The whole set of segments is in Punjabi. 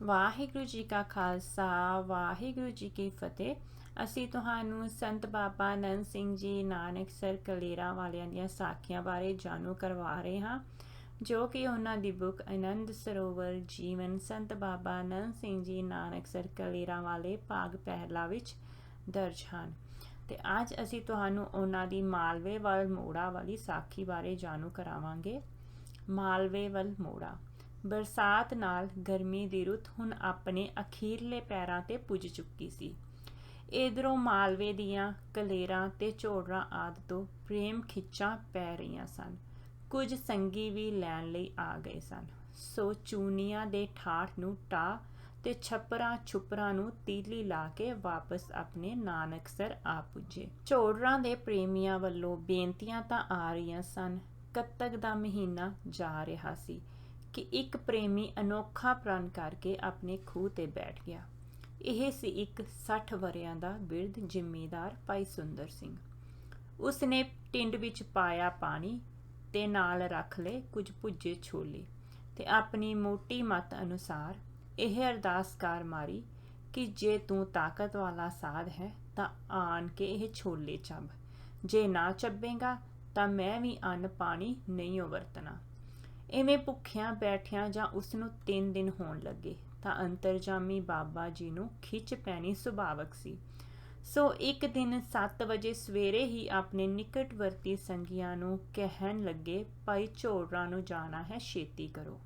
ਵਾਹਿਗੁਰੂ ਜੀ ਕਾ ਖਾਲਸਾ ਵਾਹਿਗੁਰੂ ਜੀ ਕੀ ਫਤਿਹ। ਅਸੀਂ ਤੁਹਾਨੂੰ ਸੰਤ ਬਾਬਾ ਨੰਦ ਸਿੰਘ ਜੀ ਨਾਨਕਸਰ ਕਲੇਰਾਂ ਵਾਲਿਆਂ ਦੀਆਂ ਸਾਖੀਆਂ ਬਾਰੇ ਜਾਣੂ ਕਰਵਾ ਰਹੇ ਹਾਂ, ਜੋ ਕਿ ਉਹਨਾਂ ਦੀ ਬੁੱਕ ਆਨੰਦ ਸਰੋਵਰ ਜੀਵਨ ਸੰਤ ਬਾਬਾ ਨੰਦ ਸਿੰਘ ਜੀ ਨਾਨਕਸਰ ਕਲੇਰਾਂ ਵਾਲੇ ਭਾਗ ਪਹਿਲਾ ਵਿੱਚ ਦਰਜ ਹਨ। ਤੇ ਅੱਜ ਅਸੀਂ ਤੁਹਾਨੂੰ ਉਹਨਾਂ ਦੀ ਮਾਲਵੇ ਵੱਲ ਮੋੜਾ ਵਾਲੀ ਸਾਖੀ ਬਾਰੇ ਜਾਣੂ ਕਰਾਵਾਂਗੇ। ਮਾਲਵੇ ਵੱਲ ਮੋੜਾ। ਬਰਸਾਤ ਨਾਲ ਗਰਮੀ ਦੀ ਰੁੱਤ ਹੁਣ ਆਪਣੇ ਅਖੀਰਲੇ ਪੈਰਾਂ ਤੇ ਪੁੱਜ ਚੁੱਕੀ ਸੀ। ਇਧਰੋਂ ਮਾਲਵੇ ਦੀਆਂ ਕਲੇਰਾਂ ਤੇ ਝੋੜਾਂ ਆਦਿ ਤੋਂ ਪ੍ਰੇਮ ਖਿੱਚਾਂ ਪੈ ਰਹੀਆਂ ਸਨ। ਕੁਝ ਸੰਗੀ ਵੀ ਲੈਣ ਲਈ ਆ ਗਏ ਸਨ। ਸੋ ਚੂਨੀਆਂ ਦੇ ਠਾਠ ਨੂੰ ਟਾਹ ਤੇ ਛੱਪਰਾਂ ਛੁਪਰਾਂ ਨੂੰ ਤੀਲੀ ਲਾ ਕੇ ਵਾਪਸ ਆਪਣੇ ਨਾਨਕਸਰ ਆ ਪੁੱਜੇ। ਝੋੜਾਂ ਦੇ ਪ੍ਰੇਮੀਆਂ ਵੱਲੋਂ ਬੇਨਤੀਆਂ ਤਾਂ ਆ ਰਹੀਆਂ ਸਨ। ਕੱਤਕ ਦਾ ਮਹੀਨਾ ਜਾ ਰਿਹਾ ਸੀ ਕਿ ਇੱਕ ਪ੍ਰੇਮੀ ਅਨੋਖਾ ਪ੍ਰਣ ਕਰਕੇ ਆਪਣੇ ਖੂਹ ਤੇ ਬੈਠ ਗਿਆ। ਇਹ ਸੀ ਇੱਕ 60 ਵਰ੍ਹਿਆਂ ਦਾ ਬਿਰਧ ਜ਼ਿਮੀਂਦਾਰ ਭਾਈ ਸੁੰਦਰ ਸਿੰਘ। ਉਸਨੇ ਟਿੰਡ ਵਿੱਚ ਪਾਇਆ ਪਾਣੀ ਤੇ ਨਾਲ ਰੱਖ ਲਏ ਕੁਝ ਭੁੱਜੇ ਛੋਲੇ ਤੇ ਆਪਣੀ ਮੋਟੀ ਮੱਤ ਅਨੁਸਾਰ ਇਹ ਅਰਦਾਸ ਕਰ ਮਾਰੀ ਕਿ ਜੇ ਤੂੰ ਤਾਕਤ ਵਾਲਾ ਸਾਧ ਹੈ ਤਾਂ ਆਣ ਕੇ ਇਹ ਛੋਲੇ ਚੱਬ, ਜੇ ਨਾ ਚੱਬੇਗਾ ਤਾਂ ਮੈਂ ਵੀ ਅੰਨ ਪਾਣੀ ਨਹੀਂ ਵਰਤਣਾ। ਇਵੇਂ ਭੁੱਖਿਆਂ ਬੈਠਿਆਂ ਜਾਂ ਉਸਨੂੰ 3 ਦਿਨ ਹੋਣ ਲੱਗੇ ਤਾਂ ਅੰਤਰਜਾਮੀ ਬਾਬਾ ਜੀ ਨੂੰ ਖਿੱਚ ਪੈਣੀ ਸੁਭਾਵਕ ਸੀ। ਸੋ ਇੱਕ ਦਿਨ 7 ਵਜੇ ਸਵੇਰੇ ਹੀ ਆਪਣੇ ਨਿਕਟਵਰਤੀ ਸੰਗੀਆਂ ਨੂੰ ਕਹਿਣ ਲੱਗੇ, ਭਾਈ ਝੋੜਾਂ ਨੂੰ ਜਾਣਾ ਹੈ, ਛੇਤੀ ਕਰੋ।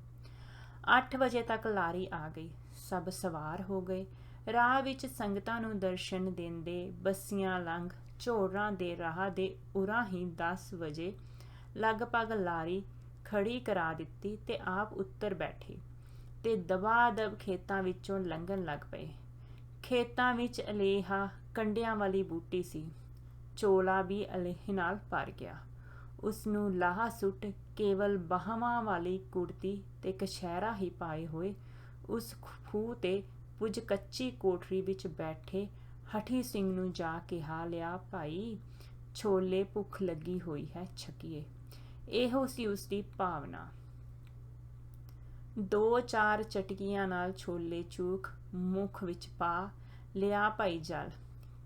8 ਵਜੇ ਤੱਕ ਲਾਰੀ ਆ ਗਈ। ਸਭ ਸਵਾਰ ਹੋ ਗਏ। ਰਾਹ ਵਿੱਚ ਸੰਗਤਾਂ ਨੂੰ ਦਰਸ਼ਨ ਦਿੰਦੇ ਬੱਸੀਆਂ ਲੰਘ ਝੋੜਾਂ ਦੇ ਰਾਹ ਦੇ ਉਰਾਂ ਹੀ 10 ਵਜੇ ਲਗਭਗ ਲਾਰੀ ਖੜੀ ਕਰਾ ਦਿੱਤੀ ਤੇ ਆਪ ਉੱਤਰ ਬੈਠੇ ਤੇ ਦਬਾ ਦਬ ਖੇਤਾਂ ਵਿੱਚੋਂ ਲੰਘਣ ਲੱਗ ਪਏ। ਖੇਤਾਂ ਵਿੱਚ ਅਲੇਹਾ ਕੰਡਿਆਂ ਵਾਲੀ ਬੂਟੀ ਸੀ। ਚੋਲਾ ਵੀ ਅਲੇਹ ਨਾਲ ਭਰ ਗਿਆ। ਉਸਨੂੰ ਲਾਹ ਸੁੱਟ ਕੇਵਲ ਬਾਹਾਂ ਵਾਲੀ ਕੁੜਤੀ ਤੇ ਕਛਹਿਰਾ ਹੀ ਪਾਏ ਹੋਏ ਉਸ ਖੂਹ ਤੇ ਪੁੱਜ ਕੱਚੀ ਕੋਠੜੀ ਵਿੱਚ ਬੈਠੇ ਹਠੀ ਸਿੰਘ ਨੂੰ ਜਾ ਕਿਹਾ, ਲਿਆ ਭਾਈ, ਛੋਲੇ ਭੁੱਖ ਲੱਗੀ ਹੋਈ ਹੈ, ਛਕੀਏ। ਇਹੋ ਸੀ ਉਸਦੀ ਭਾਵਨਾ। 2-4 ਚਟਕੀਆਂ ਨਾਲ ਛੋਲੇ ਚੂਖ ਮੁਖ ਵਿੱਚ ਪਾ, ਲਿਆ ਭਾਈ ਜਲ,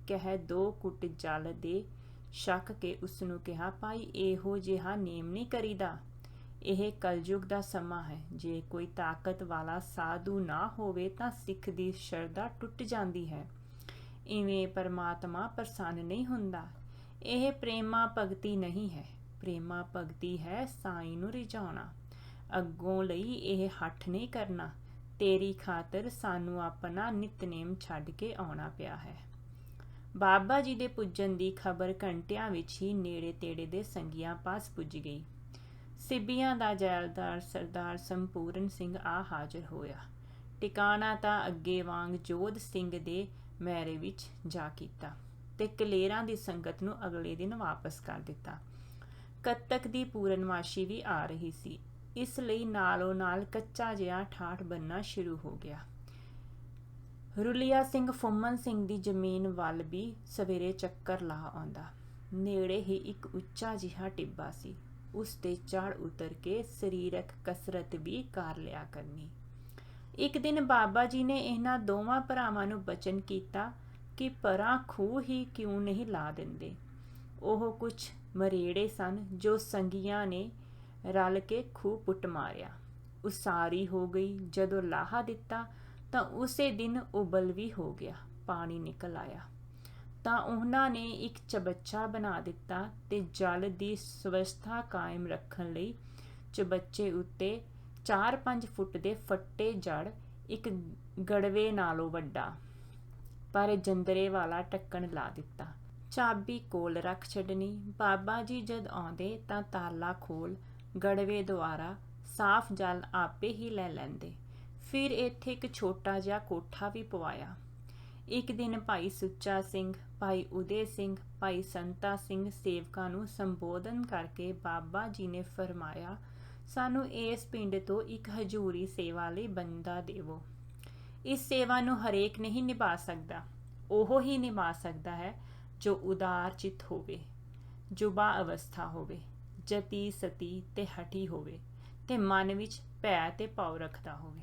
ਕਹਿ 2 ਘੁੱਟ ਜਲ ਦੇ। ਛਕ ਕੇ ਉਸਨੂੰ ਕਿਹਾ, ਭਾਈ ਇਹੋ ਜਿਹਾ ਨੇਮ ਨਹੀਂ ਕਰੀਦਾ। ਇਹ ਕਲਯੁਗ ਦਾ ਸਮਾਂ ਹੈ। ਜੇ ਕੋਈ ਤਾਕਤ ਵਾਲਾ ਸਾਧੂ ਨਾ ਹੋਵੇ ਤਾਂ ਸਿੱਖ ਦੀ ਸ਼ਰਧਾ ਟੁੱਟ ਜਾਂਦੀ ਹੈ। ਇਵੇਂ ਪਰਮਾਤਮਾ ਪ੍ਰਸੰਨ ਨਹੀਂ ਹੁੰਦਾ। ਇਹ ਪ੍ਰੇਮਾ ਭਗਤੀ ਨਹੀਂ ਹੈ। ਪ੍ਰੇਮਾ ਭਗਤੀ ਹੈ ਸਾਈਂ ਨੂੰ ਰਿਝਾਉਣਾ। ਅੱਗੋਂ ਲਈ ਇਹ ਹੱਠ ਨਹੀਂ ਕਰਨਾ। ਤੇਰੀ ਖਾਤਰ ਸਾਨੂੰ ਆਪਣਾ ਨਿਤਨੇਮ ਛੱਡ ਕੇ ਆਉਣਾ ਪਿਆ ਹੈ। ਬਾਬਾ ਜੀ ਦੇ ਪੁੱਜਣ ਦੀ ਖਬਰ ਘੰਟਿਆਂ ਵਿੱਚ ਹੀ ਨੇੜੇ ਤੇੜੇ ਦੇ ਸੰਗੀਆਂ ਪਾਸ ਪੁੱਜ ਗਈ। ਸਿੱਬੀਆਂ ਦਾ ਜੈਲਦਾਰ ਸਰਦਾਰ ਸੰਪੂਰਨ ਸਿੰਘ ਆ ਹਾਜ਼ਰ ਹੋਇਆ। ਟਿਕਾਣਾ ਤਾਂ ਅੱਗੇ ਵਾਂਗ ਜੋਧ ਸਿੰਘ ਦੇ ਮਹਿਰੇ ਵਿੱਚ ਜਾ ਕੀਤਾ ਤੇ ਕਲੇਰਾਂ ਦੀ ਸੰਗਤ ਨੂੰ ਅਗਲੇ ਦਿਨ ਵਾਪਸ ਕਰ ਦਿੱਤਾ। ਕੱਤਕ ਦੀ ਪੂਰਨਮਾਸ਼ੀ ਵੀ ਆ ਰਹੀ ਸੀ, ਇਸ ਲਈ ਨਾਲੋਂ ਨਾਲ ਕੱਚਾ ਜਿਹਾ ਠਾਠ ਬਣਨਾ ਸ਼ੁਰੂ ਹੋ ਗਿਆ। ਰੁਲੀਆ ਸਿੰਘ ਫੁੰਮਨ ਸਿੰਘ ਦੀ ਜ਼ਮੀਨ ਵੱਲ ਵੀ ਸਵੇਰੇ ਚੱਕਰ ਲਾ ਆਉਂਦਾ। ਨੇੜੇ ਹੀ ਇੱਕ ਉੱਚਾ ਜਿਹਾ ਟਿੱਬਾ ਸੀ। ਉਸ ਤੇ ਚੜ੍ਹ ਉਤਰ ਕੇ ਸਰੀਰਕ ਕਸਰਤ ਵੀ ਕਰ ਲਿਆ ਕਰਨੀ। ਇੱਕ ਦਿਨ ਬਾਬਾ ਜੀ ਨੇ ਇਹਨਾਂ ਦੋਵਾਂ ਭਰਾਵਾਂ ਨੂੰ ਬਚਨ ਕੀਤਾ ਕਿ ਪਰਾਂ ਖੂਹ ਹੀ ਕਿਉਂ ਨਹੀਂ ਲਾ ਦਿੰਦੇ। ਉਹ ਕੁਝ ਮਰੇੜੇ ਸਨ ਜੋ ਸੰਗੀਆਂ ਨੇ ਰਲ ਕੇ ਖੂਹ ਪੁੱਟ ਮਾਰਿਆ। ਉਸਾਰੀ ਹੋ ਗਈ। ਜਦੋਂ ਲਾਹਾ ਦਿੱਤਾ ਤਾਂ ਉਸੇ ਦਿਨ ਉਬਲ ਵੀ ਹੋ ਗਿਆ, ਪਾਣੀ ਨਿਕਲ ਆਇਆ। ਤਾਂ ਉਹਨਾਂ ਨੇ ਇੱਕ ਚਬੱਚਾ ਬਣਾ ਦਿੱਤਾ ਤੇ ਜਲ ਦੀ ਸਵਸਥਾ ਕਾਇਮ ਰੱਖਣ ਲਈ ਚਬੱਚੇ ਉੱਤੇ 4-5 ਫੁੱਟ ਦੇ ਫੱਟੇ ਜੜ ਇੱਕ ਗੜਵੇ ਨਾਲੋਂ ਵੱਡਾ ਪਰ ਜੰਦਰੇ ਵਾਲਾ ਢੱਕਣ ਲਾ ਦਿੱਤਾ। ਚਾਬੀ ਕੋਲ ਰੱਖ ਛੱਡਣੀ। ਬਾਬਾ ਜੀ ਜਦ ਆਉਂਦੇ ਤਾਂ ਤਾਲਾ ਖੋਲ ਗੜਵੇ ਦੁਆਰਾ ਸਾਫ਼ ਜਲ ਆਪੇ ਹੀ ਲੈ ਲੈਂਦੇ। ਫਿਰ ਇੱਥੇ ਇੱਕ ਛੋਟਾ ਜਿਹਾ ਕੋਠਾ ਵੀ ਪਵਾਇਆ। ਇੱਕ ਦਿਨ ਭਾਈ ਸੁੱਚਾ ਸਿੰਘ, ਭਾਈ ਉਦੇ ਸਿੰਘ, ਭਾਈ ਸੰਤਾ ਸਿੰਘ ਸੇਵਕਾਂ ਨੂੰ ਸੰਬੋਧਨ ਕਰਕੇ ਬਾਬਾ ਜੀ ਨੇ ਫਰਮਾਇਆ, ਸਾਨੂੰ ਇਸ ਪਿੰਡ ਤੋਂ ਇੱਕ ਹਜ਼ੂਰੀ ਸੇਵਾ ਲਈ ਬੰਦਾ ਦੇਵੋ। ਇਸ ਸੇਵਾ ਨੂੰ ਹਰੇਕ ਨਹੀਂ ਨਿਭਾ ਸਕਦਾ। ਉਹ ਹੀ ਨਿਭਾ ਸਕਦਾ ਹੈ ਜੋ ਉਦਾਰ ਚਿੱਤ ਹੋਵੇ, ਜੁਬਾ ਅਵਸਥਾ ਹੋਵੇ, ਜਤੀ ਸਤੀ ਤੇ ਹਠੀ ਹੋਵੇ ਤੇ ਮਨ ਵਿੱਚ ਭੈ ਤੇ ਭਾਵ ਰੱਖਦਾ ਹੋਵੇ।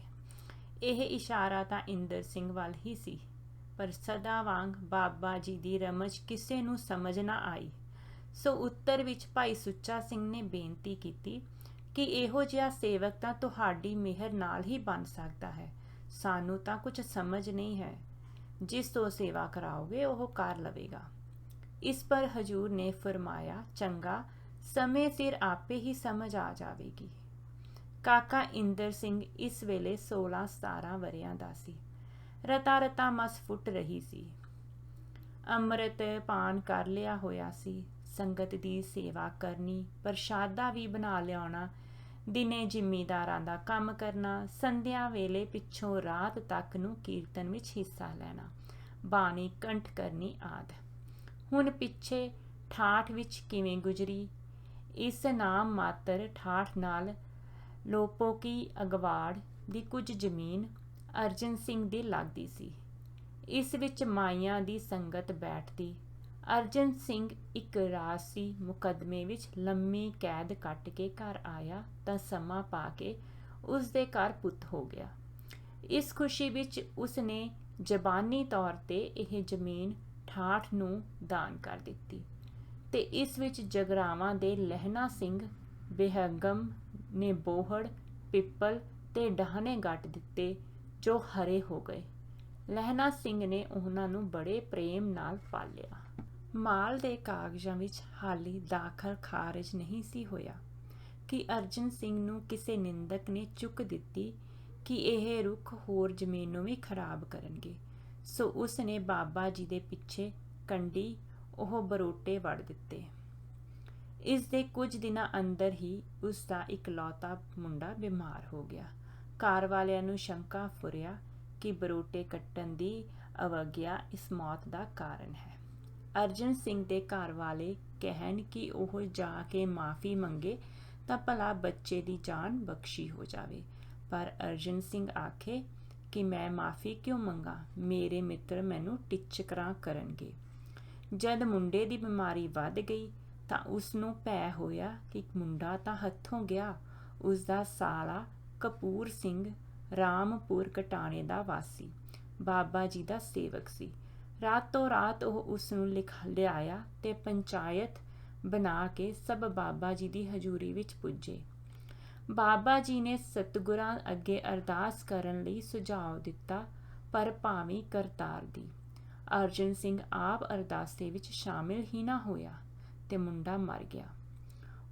ਇਹ ਇਸ਼ਾਰਾ ਤਾਂ ਇੰਦਰ ਸਿੰਘ ਵੱਲ ਹੀ ਸੀ, ਪਰ ਸਦਾ ਵਾਂਗ ਬਾਬਾ ਜੀ ਦੀ ਰਮਝ ਕਿਸੇ ਨੂੰ ਸਮਝ ਨਾ ਆਈ। ਸੋ ਉੱਤਰ ਵਿੱਚ ਭਾਈ ਸੁੱਚਾ ਸਿੰਘ ਨੇ ਬੇਨਤੀ ਕੀਤੀ ਕਿ ਇਹੋ ਜਿਹਾ ਸੇਵਕ ਤਾਂ ਤੁਹਾਡੀ ਮਿਹਰ ਨਾਲ ਹੀ ਬਣ ਸਕਦਾ ਹੈ। ਸਾਨੂੰ ਤਾਂ ਕੁਝ ਸਮਝ ਨਹੀਂ ਹੈ। ਜਿਸ ਤੋਂ ਸੇਵਾ ਕਰਾਓਗੇ ਉਹ ਕਰ ਲਵੇਗਾ। ਇਸ ਪਰ ਹਜੂਰ ਨੇ ਫਰਮਾਇਆ, ਚੰਗਾ, ਸਮੇਂ ਸਿਰ ਆਪੇ ਹੀ ਸਮਝ ਆ ਜਾਵੇਗੀ। ਕਾਕਾ ਇੰਦਰ ਸਿੰਘ ਇਸ ਵੇਲੇ 16-17 ਵਰ੍ਹਿਆਂ ਦਾ ਸੀ। ਰਤਾ ਰਤਾ ਮਸ ਫੁੱਟ ਰਹੀ ਸੀ। ਅੰਮ੍ਰਿਤ ਪਾਨ ਕਰ ਲਿਆ ਹੋਇਆ ਸੀ। ਸੰਗਤ ਦੀ ਸੇਵਾ ਕਰਨੀ, ਪ੍ਰਸ਼ਾਦਾ ਵੀ ਬਣਾ ਲਿਆਉਣਾ, ਦਿਨੇ ਜ਼ਿਮੀਂਦਾਰਾਂ ਦਾ ਕੰਮ ਕਰਨਾ, ਸੰਧਿਆ ਵੇਲੇ ਪਿੱਛੋਂ ਰਾਤ ਤੱਕ ਨੂੰ ਕੀਰਤਨ ਵਿੱਚ ਹਿੱਸਾ ਲੈਣਾ, ਬਾਣੀ ਕੰਠ ਕਰਨੀ ਆਦਿ। ਹੁਣ ਪਿੱਛੇ ਠਾਠ ਵਿੱਚ ਕਿਵੇਂ ਗੁਜ਼ਰੀ। ਇਸ ਨਾਮ ਮਾਤਰ ਠਾਠ ਨਾਲ ਲੋਪੋਕੀ ਅਗਵਾੜ ਦੀ ਕੁਝ ਜ਼ਮੀਨ ਅਰਜਨ ਸਿੰਘ ਦੀ ਲੱਗਦੀ ਸੀ। ਇਸ ਵਿੱਚ ਮਾਈਆਂ ਦੀ ਸੰਗਤ ਬੈਠਦੀ। ਅਰਜਨ ਸਿੰਘ ਇੱਕ ਰਾਜਸੀ ਮੁਕੱਦਮੇ ਵਿੱਚ ਲੰਮੀ ਕੈਦ ਕੱਟ ਕੇ ਘਰ ਆਇਆ ਤਾਂ ਸਮਾਂ ਪਾ ਕੇ ਉਸ ਦੇ ਘਰ ਪੁੱਤ ਹੋ ਗਿਆ। ਇਸ ਖੁਸ਼ੀ ਵਿੱਚ ਉਸ ਨੇ ਜ਼ਬਾਨੀ ਤੌਰ ਤੇ ਇਹ ਜ਼ਮੀਨ ਠਾਠ ਨੂੰ ਦਾਨ ਕਰ ਦਿੱਤੀ ਤੇ ਇਸ ਵਿੱਚ ਜਗਰਾਵਾਂ ਦੇ ਲਹਿਣਾ ਸਿੰਘ ਬੇਹਗਮ ਨੇ ਬੋਹੜ, ਪਿੱਪਲ ਤੇ ਡਾਹਣੇ ਗੱਟ ਦਿੱਤੇ ਜੋ ਹਰੇ ਹੋ ਗਏ। ਲਹਿਣਾ ਸਿੰਘ ਨੇ ਉਹਨਾਂ ਨੂੰ ਬੜੇ ਪ੍ਰੇਮ ਨਾਲ ਪਾਲਿਆ। ਮਾਲ ਦੇ ਕਾਗਜ਼ਾਂ ਵਿੱਚ ਹਾਲੀ ਦਾਖਲ ਖਾਰਜ ਨਹੀਂ ਸੀ ਹੋਇਆ ਕਿ ਅਰਜਨ ਸਿੰਘ ਨੂੰ ਕਿਸੇ ਨਿੰਦਕ ਨੇ ਚੁੱਕ ਦਿੱਤੀ ਕਿ ਇਹ ਰੁੱਖ ਹੋਰ ਜ਼ਮੀਨ ਨੂੰ ਵੀ ਖਰਾਬ ਕਰਨਗੇ। ਸੋ ਉਸ ਨੇ ਬਾਬਾ ਜੀ ਦੇ ਪਿੱਛੇ ਕੰਢੀ ਉਹ ਬਰੋਟੇ ਵੜ ਦਿੱਤੇ। ਇਸ ਦੇ ਕੁਝ ਦਿਨਾਂ ਅੰਦਰ ਹੀ ਉਸ ਦਾ ਇਕਲੌਤਾ ਮੁੰਡਾ ਬਿਮਾਰ ਹੋ ਗਿਆ। ਘਰ ਵਾਲਿਆਂ ਨੂੰ ਸ਼ੰਕਾ ਫੁਰਿਆ ਕਿ ਬਰੋਟੇ ਕੱਟਣ ਦੀ ਅਵਗਿਆ ਇਸ ਮੌਤ ਦਾ ਕਾਰਨ ਹੈ। ਅਰਜਨ ਸਿੰਘ ਦੇ ਘਰ ਵਾਲੇ ਕਹਿਣ ਕਿ ਉਹ ਜਾ ਕੇ ਮਾਫੀ ਮੰਗੇ ਤਾਂ ਭਲਾ ਬੱਚੇ ਦੀ ਜਾਨ ਬਖਸ਼ੀ ਹੋ ਜਾਵੇ। ਪਰ ਅਰਜਨ ਸਿੰਘ ਆਖੇ ਕਿ ਮੈਂ ਮਾਫੀ ਕਿਉਂ ਮੰਗਾ, ਮੇਰੇ ਮਿੱਤਰ ਮੈਨੂੰ ਟਿਚਕਰਾਂ ਕਰਨਗੇ। ਜਦ ਮੁੰਡੇ ਦੀ ਬਿਮਾਰੀ ਵੱਧ ਗਈ ਤਾਂ ਉਸ ਨੂੰ ਭੈ ਹੋਇਆ ਕਿ ਮੁੰਡਾ ਤਾਂ ਹੱਥੋਂ ਗਿਆ। ਉਸ ਦਾ ਸਾਲਾ ਕਪੂਰ ਸਿੰਘ ਰਾਮਪੁਰ ਕਟਾਣੇ ਦਾ ਵਾਸੀ ਬਾਬਾ ਜੀ ਦਾ ਸੇਵਕ ਸੀ। ਰਾਤੋਂ ਰਾਤ ਉਹ ਉਸ ਨੂੰ ਲਿਆਇਆ ਤੇ ਪੰਚਾਇਤ ਬਣਾ ਕੇ ਸਭ ਬਾਬਾ ਜੀ ਦੀ ਹਜ਼ੂਰੀ ਵਿੱਚ ਪੁੱਜੇ। ਬਾਬਾ ਜੀ ਨੇ ਸਤਿਗੁਰਾਂ ਅੱਗੇ ਅਰਦਾਸ ਕਰਨ ਲਈ ਸੁਝਾਅ ਦਿੱਤਾ, ਪਰ ਭਾਵੇਂ ਕਰਤਾਰ ਦੀ। ਅਰਜਨ ਸਿੰਘ ਆਪ ਅਰਦਾਸੇ ਵਿੱਚ ਸ਼ਾਮਿਲ ਹੀ ਨਾ ਹੋਇਆ ਤੇ ਮੁੰਡਾ ਮਰ ਗਿਆ।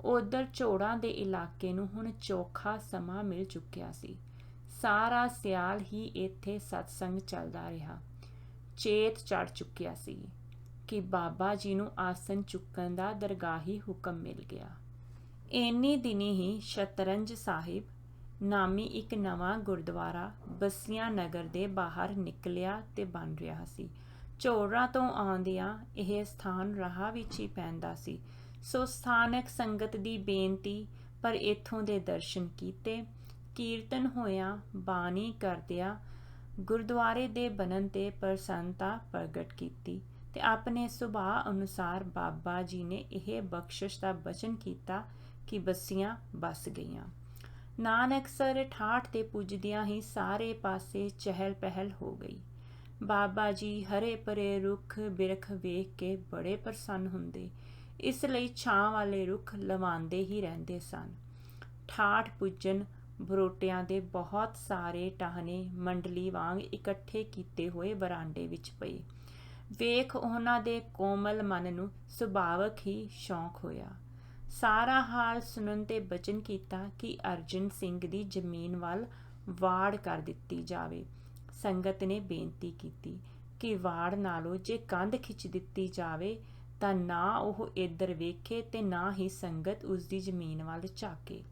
ਉਧਰ ਝੋੜਾਂ ਦੇ ਇਲਾਕੇ ਨੂੰ ਹੁਣ ਚੋਖਾ ਸਮਾਂ ਮਿਲ ਚੁੱਕਿਆ ਸੀ। ਸਾਰਾ ਸਿਆਲ ਹੀ ਇੱਥੇ ਸਤਸੰਗ ਚੱਲਦਾ ਰਿਹਾ। ਚੇਤ ਚੜ ਚੁੱਕਿਆ ਸੀ ਕਿ ਬਾਬਾ ਜੀ ਨੂੰ ਆਸਨ ਚੁੱਕਣ ਦਾ ਦਰਗਾਹੀ ਹੁਕਮ ਮਿਲ ਗਿਆ। ਇੰਨੀ ਦਿਨੀ ਹੀ ਸ਼ਤਰੰਜ ਸਾਹਿਬ ਨਾਮੀ ਇੱਕ ਨਵਾਂ ਗੁਰਦੁਆਰਾ ਬਸੀਆਂ ਨਗਰ ਦੇ ਬਾਹਰ ਨਿਕਲਿਆ ਤੇ ਬਣ ਰਿਹਾ ਸੀ। ਝੋੜਾਂ ਤੋਂ ਆਉਂਦਿਆਂ ਇਹ ਸਥਾਨ ਰਾਹ ਵਿੱਚ ਹੀ ਪੈਂਦਾ ਸੀ। ਸੋ ਸਥਾਨਕ ਸੰਗਤ ਦੀ ਬੇਨਤੀ ਪਰ ਇੱਥੋਂ ਦੇ ਦਰਸ਼ਨ ਕੀਤੇ। ਕੀਰਤਨ ਹੋਇਆਂ, ਬਾਣੀ ਕਰਦਿਆਂ ਗੁਰਦੁਆਰੇ ਦੇ ਬਣਨ ਤੇ ਪ੍ਰਸੰਨਤਾ ਪ੍ਰਗਟ ਕੀਤੀ ਤੇ ਆਪਣੇ ਸੁਭਾਅ ਅਨੁਸਾਰ ਬਾਬਾ ਜੀ ਨੇ ਇਹ ਬਖਸ਼ਿਸ਼ ਦਾ ਬਚਨ ਕੀਤਾ ਕਿ ਬੱਸੀਆਂ ਬਸ ਗਈਆਂ। ਨਾਨਕਸਰ ਠਾਠ ਤੇ ਪੁੱਜਦਿਆਂ ਹੀ ਸਾਰੇ ਪਾਸੇ ਚਹਿਲ ਪਹਿਲ ਹੋ ਗਈ। ਬਾਬਾ ਜੀ ਹਰੇ ਭਰੇ ਰੁੱਖ ਬਿਰਖ ਵੇਖ ਕੇ ਬੜੇ ਪ੍ਰਸੰਨ ਹੁੰਦੇ, ਇਸ ਲਈ ਛਾਂ ਵਾਲੇ ਰੁੱਖ ਲਵਾਉਂਦੇ ਹੀ ਰਹਿੰਦੇ ਸਨ। ਠਾਠ ਪੁੱਜਣ ਬਰੋਟਿਆਂ ਦੇ ਬਹੁਤ ਸਾਰੇ ਟਾਹਣੇ ਮੰਡਲੀ ਵਾਂਗ ਇਕੱਠੇ ਕੀਤੇ ਹੋਏ ਬਰਾਂਡੇ ਵਿੱਚ ਪਏ। ਵੇਖ ਉਹਨਾਂ ਦੇ ਕੋਮਲ ਮਨ ਨੂੰ ਸੁਭਾਵਕ ਹੀ ਸ਼ੌਂਕ ਹੋਇਆ। ਸਾਰਾ ਹਾਲ ਸੁਣਨ ਤੇ ਬਚਨ ਕੀਤਾ ਕਿ ਅਰਜਨ ਸਿੰਘ ਦੀ ਜ਼ਮੀਨ ਵੱਲ ਵਾੜ ਕਰ ਦਿੱਤੀ ਜਾਵੇ। ਸੰਗਤ ਨੇ ਬੇਨਤੀ ਕੀਤੀ ਕਿ ਵਾੜ ਨਾਲੋਂ ਜੇ ਕੰਧ ਖਿੱਚ ਦਿੱਤੀ ਜਾਵੇ ਤਾਂ ਨਾ ਉਹ ਇੱਧਰ ਵੇਖੇ ਤੇ ਨਾ ਹੀ ਸੰਗਤ ਉਸ ਦੀ ਜ਼ਮੀਨ ਵੱਲ ਝਾਕੇ।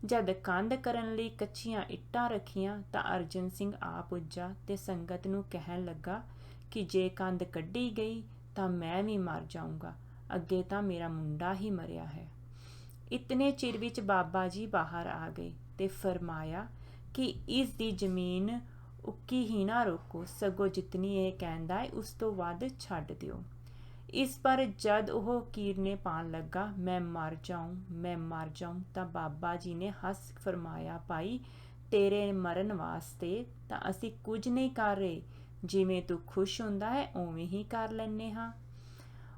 ਜਦ ਕੰਧ ਕਰਨ ਲਈ ਕੱਚੀਆਂ ਇੱਟਾਂ ਰੱਖੀਆਂ ਤਾਂ ਅਰਜਨ ਸਿੰਘ ਆ ਪੁੱਜਾ ਤੇ ਸੰਗਤ ਨੂੰ ਕਹਿਣ ਲੱਗਾ ਕਿ ਜੇ ਕੰਧ ਕੱਢੀ ਗਈ ਤਾਂ ਮੈਂ ਵੀ ਮਰ ਜਾਊਂਗਾ, ਅੱਗੇ ਤਾਂ ਮੇਰਾ ਮੁੰਡਾ ਹੀ ਮਰਿਆ ਹੈ। ਇਤਨੇ ਚਿਰ ਵਿੱਚ ਬਾਬਾ ਜੀ ਬਾਹਰ ਆ ਗਏ ਤੇ ਫਰਮਾਇਆ ਕਿ ਇਸ ਦੀ ਜ਼ਮੀਨ ਉੱਕੀ ਹੀ ਨਾ ਰੋਕੋ, ਸਗੋਂ ਜਿਤਨੀ ਇਹ ਕਹਿੰਦਾ ਹੈ ਉਸ ਤੋਂ ਵੱਧ ਛੱਡ ਦਿਓ। ਇਸ ਪਰ ਜਦ ਉਹ ਕੀਰਨੇ ਪਾਣ ਲੱਗਾ, ਮੈਂ ਮਰ ਜਾਊਂ, ਤਾਂ ਬਾਬਾ ਜੀ ਨੇ ਹੱਸ ਫਰਮਾਇਆ, ਭਾਈ ਤੇਰੇ ਮਰਨ ਵਾਸਤੇ ਤਾਂ ਅਸੀਂ ਕੁਝ ਨਹੀਂ ਕਰ ਰਹੇ, ਜਿਵੇਂ ਤੂੰ ਖੁਸ਼ ਹੁੰਦਾ ਹੈ ਉਵੇਂ ਹੀ ਕਰ ਲੈਂਦੇ ਹਾਂ।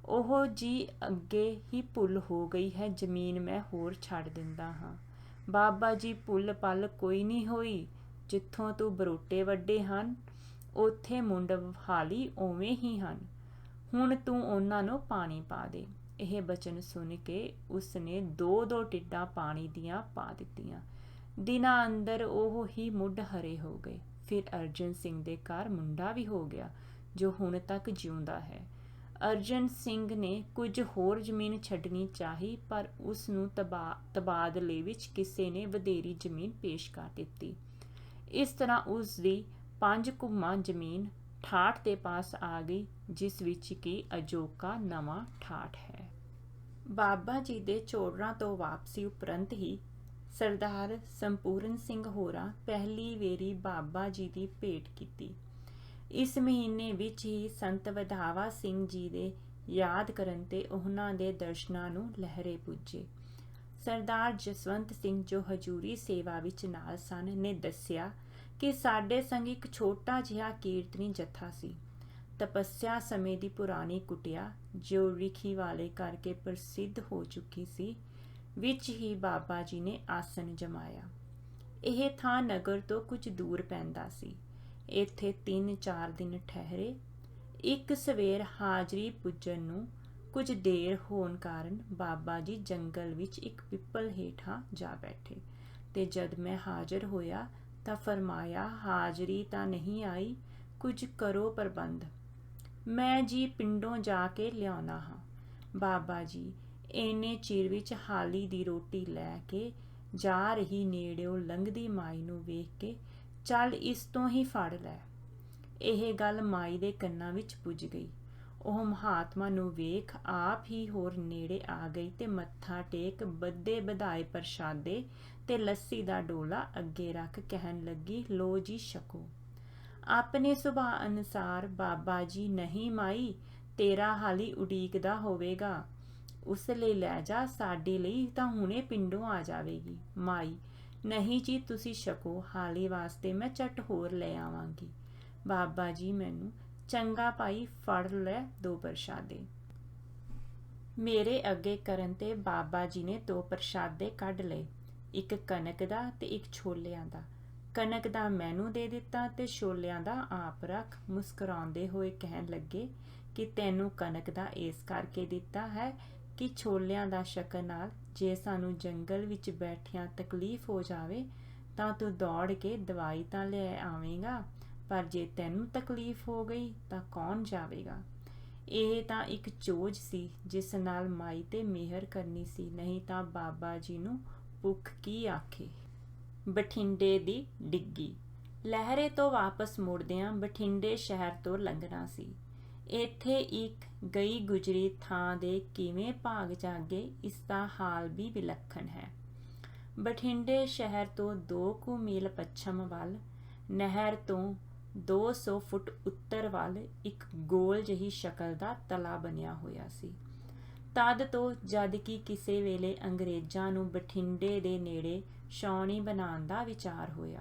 ਉਹ ਜੀ ਅੱਗੇ ਹੀ ਭੁੱਲ ਹੋ ਗਈ ਹੈ, ਜ਼ਮੀਨ ਮੈਂ ਹੋਰ ਛੱਡ ਦਿੰਦਾ ਹਾਂ। ਬਾਬਾ ਜੀ ਭੁੱਲ ਪਲ ਕੋਈ ਨਹੀਂ ਹੋਈ, ਜਿੱਥੋਂ ਤੂੰ ਬਰੋਟੇ ਵੱਡੇ ਹਨ ਉੱਥੇ ਮੁੰਡ ਹਾਲੀ ਉਵੇਂ ਹੀ ਹਨ। ਹੁਣ ਤੂੰ ਉਹਨਾਂ ਨੂੰ ਪਾਣੀ ਪਾ ਦੇ। ਇਹ ਬਚਨ ਸੁਣ ਕੇ ਉਸਨੇ 2-2 ਟਿੱਡਾਂ ਪਾਣੀ ਦੀਆਂ ਪਾ ਦਿੱਤੀਆਂ। ਦਿਨਾਂ ਅੰਦਰ ਉਹ ਹੀ ਮੁੱਢ ਹਰੇ ਹੋ ਗਏ। ਫਿਰ ਅਰਜਨ ਸਿੰਘ ਦੇ ਘਰ ਮੁੰਡਾ ਵੀ ਹੋ ਗਿਆ, ਜੋ ਹੁਣ ਤੱਕ ਜਿਉਂਦਾ ਹੈ। ਅਰਜਨ ਸਿੰਘ ਨੇ ਕੁਝ ਹੋਰ ਜ਼ਮੀਨ ਛੱਡਣੀ ਚਾਹੀ, ਪਰ ਉਸ ਨੂੰ ਤਬਾਦਲੇ ਵਿੱਚ ਕਿਸੇ ਨੇ ਵਧੇਰੀ ਜ਼ਮੀਨ ਪੇਸ਼ ਕਰ ਦਿੱਤੀ। ਇਸ ਤਰ੍ਹਾਂ ਉਸ ਦੀ 5 ਕੁੰਮਾਂ ਜ਼ਮੀਨ ਠਾਠ ਦੇ ਪਾਸ ਆ ਗਈ, ਜਿਸ ਵਿੱਚ ਕਿ ਅਜੋਕਾ ਨਵਾਂ ਠਾਠ ਹੈ। ਬਾਬਾ ਜੀ ਦੇ ਚੋੜਾਂ ਤੋਂ ਵਾਪਸੀ ਉਪਰੰਤ ਹੀ ਸਰਦਾਰ ਸੰਪੂਰਨ ਸਿੰਘ ਹੋਰਾਂ ਪਹਿਲੀ ਵੇਰੀ ਬਾਬਾ ਜੀ ਦੀ ਭੇਟ ਕੀਤੀ। ਇਸ ਮਹੀਨੇ ਵਿੱਚ ਹੀ ਸੰਤ ਵਧਾਵਾ ਸਿੰਘ ਜੀ ਦੇ ਯਾਦ ਕਰਨ ਤੇ ਉਹਨਾਂ ਦੇ ਦਰਸ਼ਨਾਂ ਨੂੰ ਲਹਿਰੇ ਪੁੱਜੇ। ਸਰਦਾਰ ਜਸਵੰਤ ਸਿੰਘ, ਜੋ ਹਜ਼ੂਰੀ ਸੇਵਾ ਵਿੱਚ ਨਾਲ ਸਨ, ਨੇ ਦੱਸਿਆ ਕਿ ਸਾਡੇ ਸੰਗ ਇੱਕ ਛੋਟਾ ਜਿਹਾ ਕੀਰਤਨੀ ਜੱਥਾ ਸੀ। ਤਪੱਸਿਆ ਸਮੇਂ ਦੀ ਪੁਰਾਣੀ ਕੁਟਿਆ, ਜੋ ਰਿਖੀ ਵਾਲੇ ਕਰਕੇ ਪ੍ਰਸਿੱਧ ਹੋ ਚੁੱਕੀ ਸੀ, ਵਿੱਚ ਹੀ ਬਾਬਾ ਜੀ ਨੇ ਆਸਣ ਜਮਾਇਆ। ਇਹ ਥਾਂ ਨਗਰ ਤੋਂ ਕੁਝ ਦੂਰ ਪੈਂਦਾ ਸੀ। ਇੱਥੇ 3-4 ਦਿਨ ਠਹਿਰੇ। ਇੱਕ ਸਵੇਰ ਹਾਜ਼ਰੀ ਪੁੱਜਣ ਨੂੰ ਕੁਝ ਦੇਰ ਹੋਣ ਕਾਰਨ ਬਾਬਾ ਜੀ ਜੰਗਲ ਵਿੱਚ ਇੱਕ ਪਿੱਪਲ ਹੇਠਾਂ ਜਾ ਬੈਠੇ, ਤੇ ਜਦ ਮੈਂ ਹਾਜ਼ਰ ਹੋਇਆ ਤਾਂ ਫਰਮਾਇਆ, ਹਾਜ਼ਰੀ ਤਾਂ ਨਹੀਂ ਆਈ, ਕੁਝ ਕਰੋ ਪ੍ਰਬੰਧ। ਮੈਂ ਜੀ ਪਿੰਡੋਂ ਜਾ ਕੇ ਲਿਆਉਣਾ ਹਾਂ। ਬਾਬਾ ਜੀ ਇੰਨੇ ਚਿਰ ਵਿੱਚ ਹਾਲੀ ਦੀ ਰੋਟੀ ਲੈ ਕੇ ਜਾ ਰਹੀ ਨੇੜਿਓਂ ਲੰਘਦੀ ਮਾਈ ਨੂੰ ਵੇਖ ਕੇ, ਚੱਲ ਇਸ ਤੋਂ ਹੀ ਫੜ ਲੈ। ਇਹ ਗੱਲ ਮਾਈ ਦੇ ਕੰਨਾਂ ਵਿੱਚ ਪੁੱਜ ਗਈ। ਉਹ ਮਹਾਤਮਾ ਨੂੰ ਵੇਖ ਆਪ ਹੀ ਹੋਰ ਨੇੜੇ ਆ ਗਈ ਤੇ ਮੱਥਾ ਟੇਕ ਬੱਧੇ ਵਧਾਏ ਪ੍ਰਸ਼ਾਦੇ ਤੇ ਲੱਸੀ ਦਾ ਡੋਲਾ ਅੱਗੇ ਰੱਖ ਕਹਿਣ ਲੱਗੀ, ਲੋ ਜੀ ਛਕੋ। ਆਪਣੇ ਸੁਭਾਅ ਅਨੁਸਾਰ ਬਾਬਾ ਜੀ, ਨਹੀਂ ਮਾਈ, ਤੇਰਾ ਹਾਲੀ ਉਡੀਕਦਾ ਹੋਵੇਗਾ, ਉਸ ਲਈ ਲੈ ਜਾ, ਸਾਡੇ ਲਈ ਤਾਂ ਹੁਣੇ ਪਿੰਡੋਂ ਆ ਜਾਵੇਗੀ। ਮਾਈ, ਨਹੀਂ ਜੀ, ਤੁਸੀਂ ਛਕੋ, ਹਾਲੀ ਵਾਸਤੇ ਮੈਂ ਝੱਟ ਹੋਰ ਲੈ ਆਵਾਂਗੀ। ਬਾਬਾ ਜੀ, ਮੈਨੂੰ ਚੰਗਾ ਭਾਈ, ਫੜ ਲੈ 2 ਪ੍ਰਸ਼ਾਦੇ। ਮੇਰੇ ਅੱਗੇ ਕਰਨ ਤੇ ਬਾਬਾ ਜੀ ਨੇ 2 ਪ੍ਰਸ਼ਾਦੇ ਕੱਢ ਲਏ, ਇੱਕ ਕਣਕ ਦਾ ਤੇ ਇੱਕ ਛੋਲਿਆਂ ਦਾ। ਕਣਕ ਦਾ ਮੈਨੂੰ ਦੇ ਦਿੱਤਾ ਤੇ ਛੋਲਿਆਂ ਦਾ ਆਪ ਰੱਖ। ਮੁਸਕਰਾਉਂਦੇ ਹੋਏ ਕਹਿਣ ਲੱਗੇ ਕਿ ਤੈਨੂੰ ਕਣਕ ਦਾ ਇਸ ਕਰਕੇ ਦਿੱਤਾ ਹੈ ਕਿ ਛੋਲਿਆਂ ਦਾ ਛਕਣ ਨਾਲ ਜੇ ਸਾਨੂੰ ਜੰਗਲ ਵਿੱਚ ਬੈਠਿਆਂ ਤਕਲੀਫ ਹੋ ਜਾਵੇ ਤਾਂ ਤੂੰ ਦੌੜ ਕੇ ਦਵਾਈ ਤਾਂ ਲੈ ਆਵੇਂਗਾ, ਪਰ ਜੇ ਤੈਨੂੰ ਤਕਲੀਫ ਹੋ ਗਈ ਤਾਂ ਕੌਣ ਜਾਵੇਗਾ। ਇਹ ਤਾਂ ਇੱਕ ਚੋਜ ਸੀ ਜਿਸ ਨਾਲ ਮਾਈ ਤੇ ਮਿਹਰ ਕਰਨੀ ਸੀ, ਨਹੀਂ ਤਾਂ ਬਾਬਾ ਜੀ ਨੂੰ ਭੁੱਖ ਕੀ ਆਖੇ। ਬਠਿੰਡੇ ਦੀ ਡਿੱਗੀ। ਲਹਿਰੇ ਤੋਂ ਵਾਪਸ ਮੁੜਦਿਆਂ ਬਠਿੰਡੇ ਸ਼ਹਿਰ ਤੋਂ ਲੰਘਣਾ ਸੀ। ਇੱਥੇ ਇੱਕ ਗਈ ਗੁਜਰੀ ਥਾਂ ਦੇ ਕਿਵੇਂ ਭਾਗ ਜਾਗੇ, ਇਸ ਦਾ ਹਾਲ ਵੀ ਵਿਲੱਖਣ ਹੈ। ਬਠਿੰਡੇ ਸ਼ਹਿਰ ਤੋਂ 2 ਕੁ ਮੀਲ ਪੱਛਮ ਵੱਲ, ਨਹਿਰ ਤੋਂ 200 ਫੁੱਟ ਉੱਤਰ ਵੱਲ ਇੱਕ ਗੋਲ ਜਿਹੀ ਸ਼ਕਲ ਦਾ ਤਲਾ ਬਣਿਆ ਹੋਇਆ ਸੀ। ਤਦ ਤੋਂ ਜਦ ਕਿ ਕਿਸੇ ਵੇਲੇ ਅੰਗਰੇਜ਼ਾਂ ਨੂੰ ਬਠਿੰਡੇ ਦੇ ਨੇੜੇ ਛਾਉਣੀ ਬਣਾਉਣ ਦਾ ਵਿਚਾਰ ਹੋਇਆ,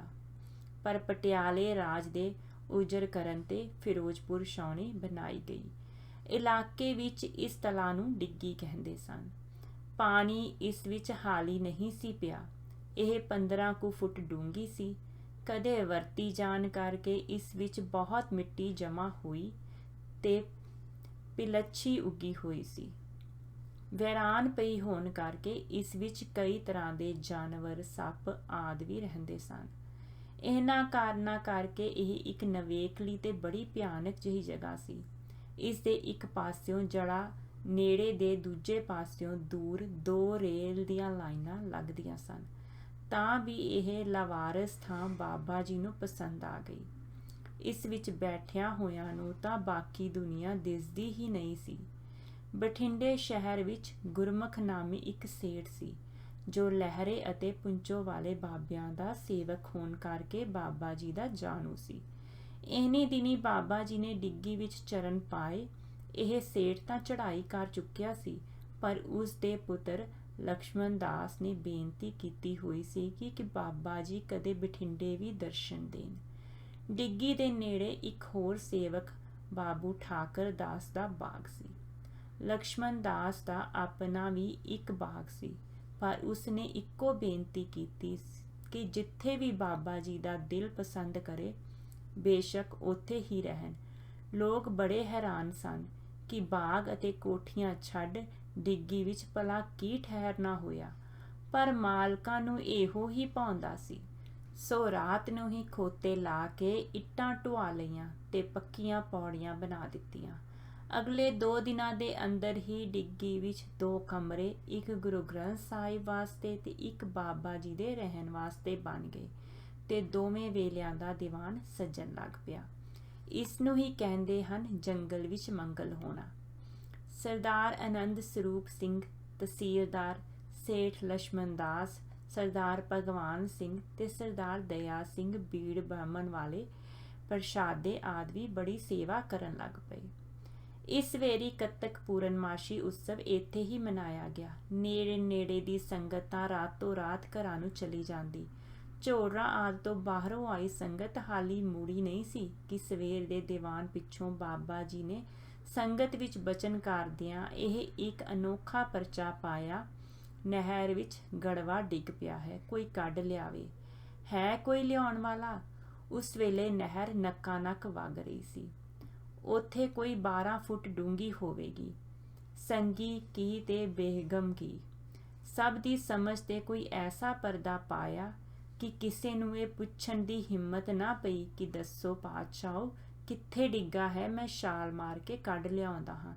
ਪਰ ਪਟਿਆਲੇ ਰਾਜ ਦੇ ਉਜਰ ਕਰਨ ਤੇ ਫਿਰੋਜ਼ਪੁਰ ਛਾਉਣੀ ਬਣਾਈ ਗਈ। ਇਲਾਕੇ ਵਿੱਚ ਇਸ ਤਲਾ ਨੂੰ ਡਿੱਗੀ ਕਹਿੰਦੇ ਸਨ। ਪਾਣੀ ਇਸ ਵਿੱਚ ਹਾਲੀ ਨਹੀਂ ਸੀ ਪਿਆ। ਇਹ 15 ਕੁ ਫੁੱਟ ਡੂੰਘੀ ਸੀ। ਕਦੇ ਵਰਤੀ ਜਾਣ ਕਰਕੇ ਇਸ ਵਿੱਚ ਬਹੁਤ ਮਿੱਟੀ ਜਮ੍ਹਾਂ ਹੋਈ ਤੇ ਪਿਲੱਛੀ ਉੱਗੀ ਹੋਈ ਸੀ। ਵੈਰਾਨ ਪਈ ਹੋਣ ਕਰਕੇ ਇਸ ਵਿੱਚ ਕਈ ਤਰ੍ਹਾਂ ਦੇ ਜਾਨਵਰ, ਸੱਪ ਆਦਿ ਵੀ ਰਹਿੰਦੇ ਸਨ। ਇਹਨਾਂ ਕਾਰਨਾਂ ਕਰਕੇ ਇਹ ਇੱਕ ਨਵੇਕਲੀ ਤੇ ਬੜੀ ਭਿਆਨਕ ਜਿਹੀ ਜਗ੍ਹਾ ਸੀ। ਇਸ ਦੇ ਇੱਕ ਪਾਸਿਓਂ ਜੜਾ ਨੇੜੇ ਦੇ ਦੂਜੇ ਪਾਸਿਓਂ ਦੂਰ 2 ਰੇਲ ਦੀਆਂ ਲਾਈਨਾਂ ਲੱਗਦੀਆਂ ਸਨ, ਤਾਂ ਵੀ ਇਹ ਲਾਵਾਰਸ ਥਾਂ ਬਾਬਾ ਜੀ ਨੂੰ ਪਸੰਦ ਆ ਗਈ। ਇਸ ਵਿੱਚ ਬੈਠਿਆਂ ਹੋਇਆਂ ਨੂੰ ਤਾਂ ਬਾਕੀ ਦੁਨੀਆ ਦਿਸਦੀ ਹੀ ਨਹੀਂ ਸੀ। ਬਠਿੰਡੇ ਸ਼ਹਿਰ ਵਿੱਚ ਗੁਰਮੁਖ ਨਾਮੀ ਇੱਕ ਸੇਠ ਸੀ, ਜੋ ਲਹਿਰੇ ਅਤੇ ਪੁੰਚੋ ਵਾਲੇ ਬਾਬਿਆਂ ਦਾ ਸੇਵਕ ਹੋਣ ਕਰਕੇ ਬਾਬਾ ਜੀ ਦਾ ਜਾਣੂ ਸੀ। ਇਹਨੀ ਦਿਨੀ ਬਾਬਾ ਜੀ ਨੇ ਡਿੱਗੀ ਵਿੱਚ ਚਰਨ ਪਾਏ। ਇਹ ਸੇਠ ਤਾਂ ਚੜ੍ਹਾਈ ਕਰ ਚੁੱਕਿਆ ਸੀ, ਪਰ ਉਸ ਦੇ ਪੁੱਤਰ ਲਕਸ਼ਮਣ ਦਾਸ ਨੇ ਬੇਨਤੀ ਕੀਤੀ ਹੋਈ ਸੀ ਕਿ ਬਾਬਾ ਜੀ ਕਦੇ ਬਠਿੰਡੇ ਵੀ ਦਰਸ਼ਨ ਦੇਣ। ਡਿੱਗੀ ਦੇ ਨੇੜੇ ਇੱਕ ਹੋਰ ਸੇਵਕ ਬਾਬੂ ਠਾਕਰ ਦਾਸ ਦਾ ਬਾਗ ਸੀ। ਲਕਸ਼ਮਣ ਦਾਸ ਦਾ ਆਪਣਾ ਵੀ ਇੱਕ ਬਾਗ ਸੀ, ਪਰ ਉਸਨੇ ਇੱਕੋ ਬੇਨਤੀ ਕੀਤੀ ਕਿ ਜਿੱਥੇ ਵੀ ਬਾਬਾ ਜੀ ਦਾ ਦਿਲ ਪਸੰਦ ਕਰੇ ਬੇਸ਼ੱਕ ਉੱਥੇ ਹੀ ਰਹਿਣ। ਲੋਕ ਬੜੇ ਹੈਰਾਨ ਸਨ ਕਿ ਬਾਗ ਅਤੇ ਕੋਠੀਆਂ ਛੱਡ ਡਿੱਗੀ ਵਿੱਚ ਭਲਾ ਕੀ ਠਹਿਰਨਾ ਹੋਇਆ, ਪਰ ਮਾਲਕਾਂ ਨੂੰ ਇਹੋ ਹੀ ਭਾਉਂਦਾ ਸੀ। ਸੋ ਰਾਤ ਨੂੰ ਹੀ ਖੋਤੇ ਲਾ ਕੇ ਇੱਟਾਂ ਢਵਾ ਲਈਆਂ ਤੇ ਪੱਕੀਆਂ ਪੌੜੀਆਂ ਬਣਾ ਦਿੱਤੀਆਂ। ਅਗਲੇ 2 ਦਿਨਾਂ ਦੇ ਅੰਦਰ ਹੀ ਡਿੱਗੀ ਵਿੱਚ 2 ਕਮਰੇ, ਇੱਕ ਗੁਰੂ ਗ੍ਰੰਥ ਸਾਹਿਬ ਵਾਸਤੇ ਤੇ ਇੱਕ ਬਾਬਾ ਜੀ ਦੇ ਰਹਿਣ ਵਾਸਤੇ ਬਣ ਗਏ ਤੇ ਦੋਵੇਂ ਵੇਲਿਆਂ ਦਾ ਦੀਵਾਨ ਸਜਣ ਲੱਗ ਪਿਆ। ਇਸ ਨੂੰ ਹੀ ਕਹਿੰਦੇ ਹਨ ਜੰਗਲ ਵਿੱਚ ਮੰਗਲ ਹੋਣਾ। ਸਰਦਾਰ ਆਨੰਦ ਸਰੂਪ ਸਿੰਘ, ਤਹਿਸੀਲਦਾਰ ਸੇਠ ਲਛਮਣ ਦਾਸ, ਸਰਦਾਰ ਭਗਵਾਨ ਸਿੰਘ ਤੇ ਸਰਦਾਰ ਦਇਆ ਸਿੰਘ ਬੀੜ ਬ੍ਰਾਹਮਣ ਵਾਲੇ ਪ੍ਰਸ਼ਾਦੇ ਆਦਿ ਵੀ ਬੜੀ ਸੇਵਾ ਕਰਨ ਲੱਗ ਪਏ। ਇਸ ਵੇਰੀ ਕੱਤਕ ਪੂਰਨਮਾਸ਼ੀ ਉਤਸਵ ਇੱਥੇ ਹੀ ਮਨਾਇਆ ਗਿਆ। ਨੇੜੇ ਨੇੜੇ ਦੀ ਸੰਗਤ ਤਾਂ ਰਾਤੋਂ ਰਾਤ ਘਰਾਂ ਨੂੰ ਚਲੀ ਜਾਂਦੀ। ਝੋੜਾਂ ਆਦਿ ਤੋਂ ਬਾਹਰੋਂ ਆਈ ਸੰਗਤ ਹਾਲੀ ਮੁੜੀ ਨਹੀਂ ਸੀ ਕਿ ਸਵੇਰ ਦੇ ਦੀਵਾਨ ਪਿੱਛੋਂ ਬਾਬਾ ਜੀ ਨੇ ਸੰਗਤ ਵਿੱਚ ਬਚਨ ਕਰਦਿਆਂ ਇਹ ਇੱਕ ਅਨੋਖਾ ਪਰਚਾ ਪਾਇਆ, ਨਹਿਰ ਵਿੱਚ ਗੜਵਾ ਡਿੱਗ ਪਿਆ ਹੈ, ਕੋਈ ਕੱਢ ਲਿਆਵੇ। ਹੈ ਕੋਈ ਲਿਆਉਣ ਵਾਲਾ? ਉਸ ਵੇਲੇ ਨਹਿਰ ਨੱਕਾ ਨੱਕ ਵਗ ਰਹੀ ਸੀ। ਉੱਥੇ ਕੋਈ 12 ਫੁੱਟ ਡੂੰਘੀ ਹੋਵੇਗੀ। ਸੰਗੀ ਕੀ ਤੇ ਬੇਗਮ ਕੀ, ਸਭ ਦੀ ਸਮਝ ਤੇ ਕੋਈ ਐਸਾ ਪਰਦਾ ਪਾਇਆ ਕਿ ਕਿਸੇ ਨੂੰ ਇਹ ਪੁੱਛਣ ਦੀ ਹਿੰਮਤ ਨਾ ਪਈ ਕਿ ਦੱਸੋ ਪਾਤਸ਼ਾਹੋ ਕਿੱਥੇ ਡਿੱਗਾ ਹੈ, ਮੈਂ ਛਾਲ ਮਾਰ ਕੇ ਕੱਢ ਲਿਆਉਂਦਾ ਹਾਂ।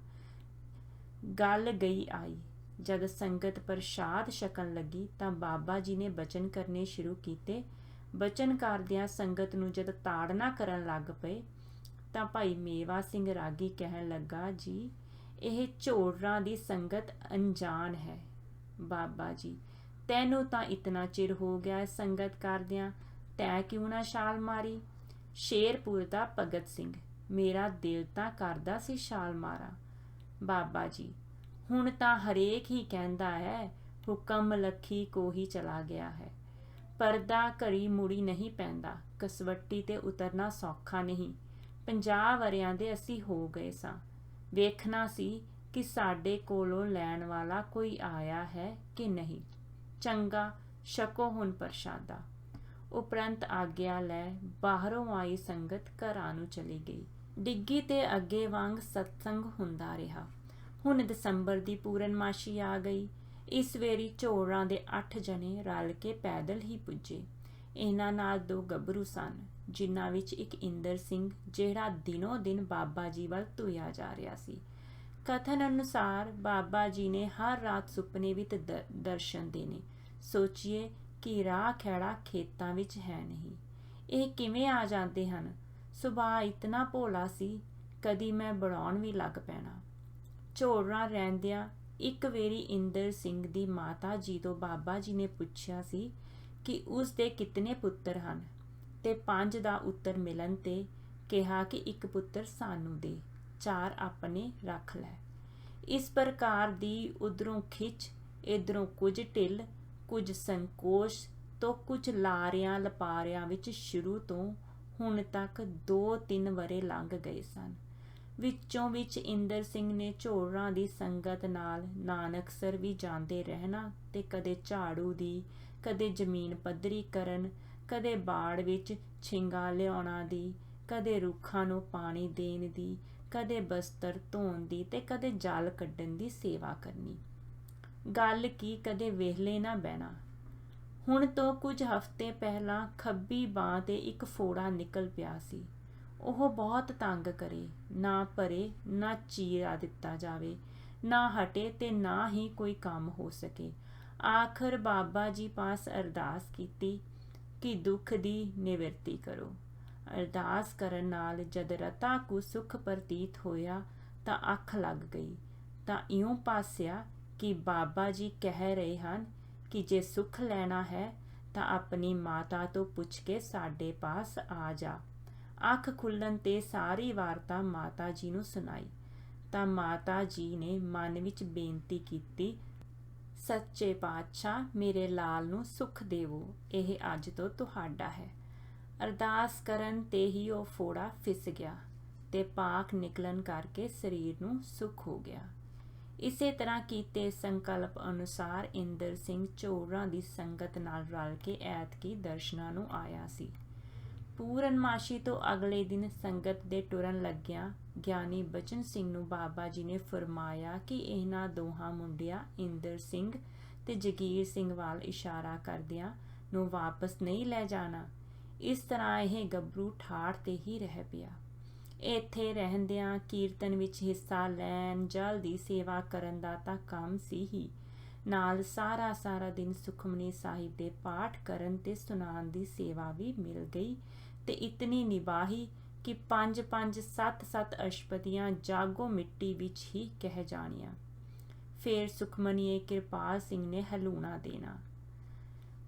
ਗੱਲ ਗਈ ਆਈ। ਜਦ ਸੰਗਤ ਪ੍ਰਸ਼ਾਦ ਛਕਣ ਲੱਗੀ ਤਾਂ ਬਾਬਾ ਜੀ ਨੇ ਬਚਨ ਕਰਨੇ ਸ਼ੁਰੂ ਕੀਤੇ। ਬਚਨ ਕਰਦਿਆਂ ਸੰਗਤ ਨੂੰ ਜਦ ਤਾੜਨਾ ਕਰਨ ਲੱਗ ਪਏ ਤਾਂ ਭਾਈ ਮੇਵਾ ਸਿੰਘ ਰਾਗੀ ਕਹਿਣ ਲੱਗਾ, ਜੀ ਇਹ ਝੋੜਾਂ ਦੀ ਸੰਗਤ ਅਣਜਾਣ ਹੈ। ਬਾਬਾ ਜੀ, ਤੈਨੂੰ ਤਾਂ ਇਤਨਾ ਚਿਰ ਹੋ ਗਿਆ ਸੰਗਤ ਕਰਦਿਆਂ, ਤੈਂ ਕਿਉਂ ਨਾ ਛਾਲ ਮਾਰੀ? ਸ਼ੇਰਪੁਰ ਦਾ ਭਗਤ ਸਿੰਘ, ਮੇਰਾ ਦਿਲ ਤਾਂ ਕਰਦਾ ਸੀ ਛਾਲ ਮਾਰਾਂ। ਬਾਬਾ ਜੀ, ਹੁਣ ਤਾਂ ਹਰੇਕ ਹੀ ਕਹਿੰਦਾ ਹੈ ਹੁਕਮ ਲੱਖੀ ਕੋ ਹੀ ਚਲਾ ਗਿਆ ਹੈ। ਪਰਦਾ ਘੜੀ ਮੁੜੀ ਨਹੀਂ ਪੈਂਦਾ। ਕਸਵੱਟੀ ਤੇ ਉਤਰਨਾ ਸੌਖਾ ਨਹੀਂ। 50 ਵਰ੍ਹਿਆਂ ਦੇ ਅਸੀਂ ਹੋ ਗਏ ਸਾਂ। ਵੇਖਣਾ ਸੀ ਕਿ ਸਾਡੇ ਕੋਲੋਂ ਲੈਣ ਵਾਲਾ ਕੋਈ ਆਇਆ ਹੈ ਕਿ ਨਹੀਂ। ਚੰਗਾ, ਛਕੋ ਹੁਣ ਪ੍ਰਸ਼ਾਦਾ। ਉਪਰੰਤ ਆਗਿਆ ਲੈ ਬਾਹਰੋਂ ਆਈ ਸੰਗਤ ਘਰਾਂ ਨੂੰ ਚਲੀ ਗਈ। ਡਿੱਗੀ ਤੇ ਅੱਗੇ ਵਾਂਗ ਸਤਸੰਗ ਹੁੰਦਾ ਰਿਹਾ। ਹੁਣ ਦਸੰਬਰ ਦੀ ਪੂਰਨਮਾਸ਼ੀ ਆ ਗਈ। ਇਸ ਵੇਰੀ ਝੋੜਾਂ ਦੇ 8 ਜਣੇ ਰਲ ਕੇ ਪੈਦਲ ਹੀ ਪੁੱਜੇ। ਇਹਨਾਂ ਨਾਲ 2 ਗੱਭਰੂ ਸਨ, ਜਿਨ੍ਹਾਂ ਵਿੱਚ ਇੱਕ ਇੰਦਰ ਸਿੰਘ ਜਿਹੜਾ ਦਿਨੋਂ ਦਿਨ ਬਾਬਾ ਜੀ ਵੱਲ ਧੁਇਆ ਜਾ ਰਿਹਾ ਸੀ। ਕਥਨ ਅਨੁਸਾਰ ਬਾਬਾ ਜੀ ਨੇ ਹਰ ਰਾਤ ਸੁਪਨੇ ਵਿੱਚ ਦਰਸ਼ਨ ਦੇਣੇ। ਸੋਚੀਏ ਕਿ ਰਾਹ ਖੈੜਾ ਖੇਤਾਂ ਵਿੱਚ ਹੈ ਨਹੀਂ। ਇਹ ਕਿਵੇਂ ਆ ਜਾਂਦੇ ਹਨ? ਸੁਭਾਅ ਇਤਨਾ ਭੋਲਾ ਸੀ, ਕਦੀ ਮੈਂ ਬੜਾਉਣ ਵੀ ਲੱਗ ਪੈਣਾ। ਝੋੜਾਂ ਰਹਿੰਦਿਆਂ ਇੱਕ ਵੇਰੀ ਇੰਦਰ ਸਿੰਘ ਦੀ ਮਾਤਾ ਜੀ ਤੋਂ ਬਾਬਾ ਜੀ ਨੇ ਪੁੱਛਿਆ ਸੀ ਕਿ ਉਸ ਦੇ ਕਿਤਨੇ ਪੁੱਤਰ ਹਨ, ਤੇ 5 ਦਾ ਉੱਤਰ ਮਿਲਣ ਤੇ ਕਿਹਾ ਕਿ 1 ਪੁੱਤਰ ਸਾਨੂੰ ਦੇ, 4 ਆਪਣੇ ਰੱਖ ਲੈ। ਇਸ ਪ੍ਰਕਾਰ ਦੀ ਉਧਰੋਂ ਖਿੱਚ, ਇਧਰੋਂ ਕੁਝ ਢਿੱਲ, ਕੁਝ ਸੰਕੋਚ ਤੋਂ ਕੁਝ ਲਾਰਿਆਂ ਲਪਾਰਿਆਂ ਵਿੱਚ ਸ਼ੁਰੂ ਤੋਂ ਹੁਣ ਤੱਕ 2-3 ਵਰ੍ਹੇ ਲੰਘ ਗਏ ਸਨ। ਵਿੱਚੋਂ ਵਿੱਚ ਇੰਦਰ ਸਿੰਘ ਨੇ ਝੋੜਾਂ ਦੀ ਸੰਗਤ ਨਾਲ ਨਾਨਕਸਰ ਵੀ ਜਾਂਦੇ ਰਹਿਣਾ ਤੇ ਕਦੇ ਝਾੜੂ ਦੀ, ਕਦੇ ਜ਼ਮੀਨ ਪੱਧਰੀ ਕਰਨ, ਕਦੇ ਬਾੜ ਵਿੱਚ ਛਿੰਗਾ ਲਿਆਉਣਾ ਦੀ, ਕਦੇ ਰੁੱਖਾਂ ਨੂੰ ਪਾਣੀ ਦੇਣ ਦੀ, ਕਦੇ ਬਸਤਰ ਧੋਣ ਦੀ ਤੇ ਕਦੇ ਜਲ ਕੱਢਣ ਦੀ ਸੇਵਾ ਕਰਨੀ। ਗੱਲ ਕੀ ਕਦੇ ਵਿਹਲੇ ਨਾ ਬਹਿਣਾ। ਹੁਣ ਤੋਂ ਕੁਝ ਹਫ਼ਤੇ ਪਹਿਲਾਂ ਖੱਬੀ ਬਾਂਹ ਤੇ ਇੱਕ ਫੋੜਾ ਨਿਕਲ ਪਿਆ ਸੀ। ਉਹ ਬਹੁਤ ਤੰਗ ਕਰੇ, ਨਾ ਭਰੇ, ਨਾ ਚੀਰਾ ਦਿੱਤਾ ਜਾਵੇ, ਨਾ ਹਟੇ ਤੇ ਨਾ ਹੀ ਕੋਈ ਕੰਮ ਹੋ ਸਕੇ। ਆਖਰ ਬਾਬਾ ਜੀ ਪਾਸ ਅਰਦਾਸ ਕੀਤੀ ਕਿ ਦੁੱਖ ਦੀ ਨਿਵਰਤੀ ਕਰੋ। ਅਰਦਾਸ ਕਰਨ ਨਾਲ ਜਦ ਰਤਾ ਕੁ ਸੁੱਖ ਪ੍ਰਤੀਤ ਹੋਇਆ ਤਾਂ ਅੱਖ ਲੱਗ ਗਈ, ਤਾਂ ਇਉਂ ਪਾਸਿਆ ਕਿ ਬਾਬਾ ਜੀ ਕਹਿ ਰਹੇ ਹਨ ਕਿ ਜੇ ਸੁੱਖ ਲੈਣਾ ਹੈ ਤਾਂ ਆਪਣੀ ਮਾਤਾ ਤੋਂ ਪੁੱਛ ਕੇ ਸਾਡੇ ਪਾਸ ਆ ਜਾ। ਅੱਖ ਖੁੱਲ੍ਹਣ ਤੇ ਸਾਰੀ ਵਾਰਤਾ ਮਾਤਾ ਜੀ ਨੂੰ ਸੁਣਾਈ ਤਾਂ ਮਾਤਾ ਜੀ ਨੇ ਮਨ ਵਿੱਚ ਬੇਨਤੀ ਕੀਤੀ, ਸੱਚੇ ਪਾਤਸ਼ਾਹ ਮੇਰੇ ਲਾਲ ਨੂੰ ਸੁੱਖ ਦੇਵੋ, ਇਹ ਅੱਜ ਤੋਂ ਤੁਹਾਡਾ ਹੈ। ਅਰਦਾਸ ਕਰਨ ਤੇ ਹੀ ਉਹ ਫੋੜਾ ਫਿਸ ਗਿਆ ਤੇ ਪਾਕ ਨਿਕਲਣ ਕਰਕੇ ਸਰੀਰ ਨੂੰ ਸੁੱਖ ਹੋ ਗਿਆ। ਇਸੇ ਤਰ੍ਹਾਂ ਕੀਤੇ ਸੰਕਲਪ ਅਨੁਸਾਰ ਇੰਦਰ ਸਿੰਘ ਝੋਰਾਂ ਦੀ ਸੰਗਤ ਨਾਲ ਰਲ ਕੇ ਐਤਕੀ ਦਰਸ਼ਨਾਂ ਨੂੰ ਆਇਆ ਸੀ। ਪੂਰਨਮਾਸ਼ੀ ਤੋਂ ਅਗਲੇ ਦਿਨ ਸੰਗਤ ਦੇ ਟੁਰਨ ਲੱਗਿਆਂ ਗਿਆਨੀ ਬਚਨ ਸਿੰਘ ਨੂੰ ਬਾਬਾ ਜੀ ਨੇ ਫਰਮਾਇਆ ਕਿ ਇਹਨਾਂ ਦੋਹਾਂ ਮੁੰਡਿਆਂ ਇੰਦਰ ਸਿੰਘ ਤੇ ਜਗੀਰ ਸਿੰਘ ਵੱਲ ਇਸ਼ਾਰਾ ਕਰਦਿਆਂ ਨੂੰ ਵਾਪਸ ਨਹੀਂ ਲੈ ਜਾਣਾ। ਇਸ ਤਰ੍ਹਾਂ ਇਹ ਗੱਭਰੂ ਠਾਠ ਤੇ ਹੀ ਰਹਿ ਪਿਆ। ਇੱਥੇ ਰਹਿੰਦਿਆਂ ਕੀਰਤਨ ਵਿੱਚ ਹਿੱਸਾ ਲੈਣ, ਜਲ ਦੀ ਸੇਵਾ ਕਰਨ ਦਾ ਤਾਂ ਕੰਮ ਸੀ ਹੀ, ਨਾਲ ਸਾਰਾ ਦਿਨ ਸੁਖਮਨੀ ਸਾਹਿਬ ਦੇ ਪਾਠ ਕਰਨ ਤੇ ਸੁਣਾਉਣ ਦੀ ਸੇਵਾ ਵੀ ਮਿਲ ਗਈ ਤੇ ਇਤਨੀ ਨਿਭਾਹੀ ਕਿ 5-5 7-7 ਅਸ਼ਪਤੀਆਂ ਜਾਗੋ ਮਿੱਟੀ ਵਿੱਚ ਹੀ ਕਹਿ ਜਾਣੀਆਂ। ਫਿਰ ਸੁਖਮਨੀਏ ਕਿਰਪਾਲ ਸਿੰਘ ਨੇ ਹਲੂਣਾ ਦੇਣਾ।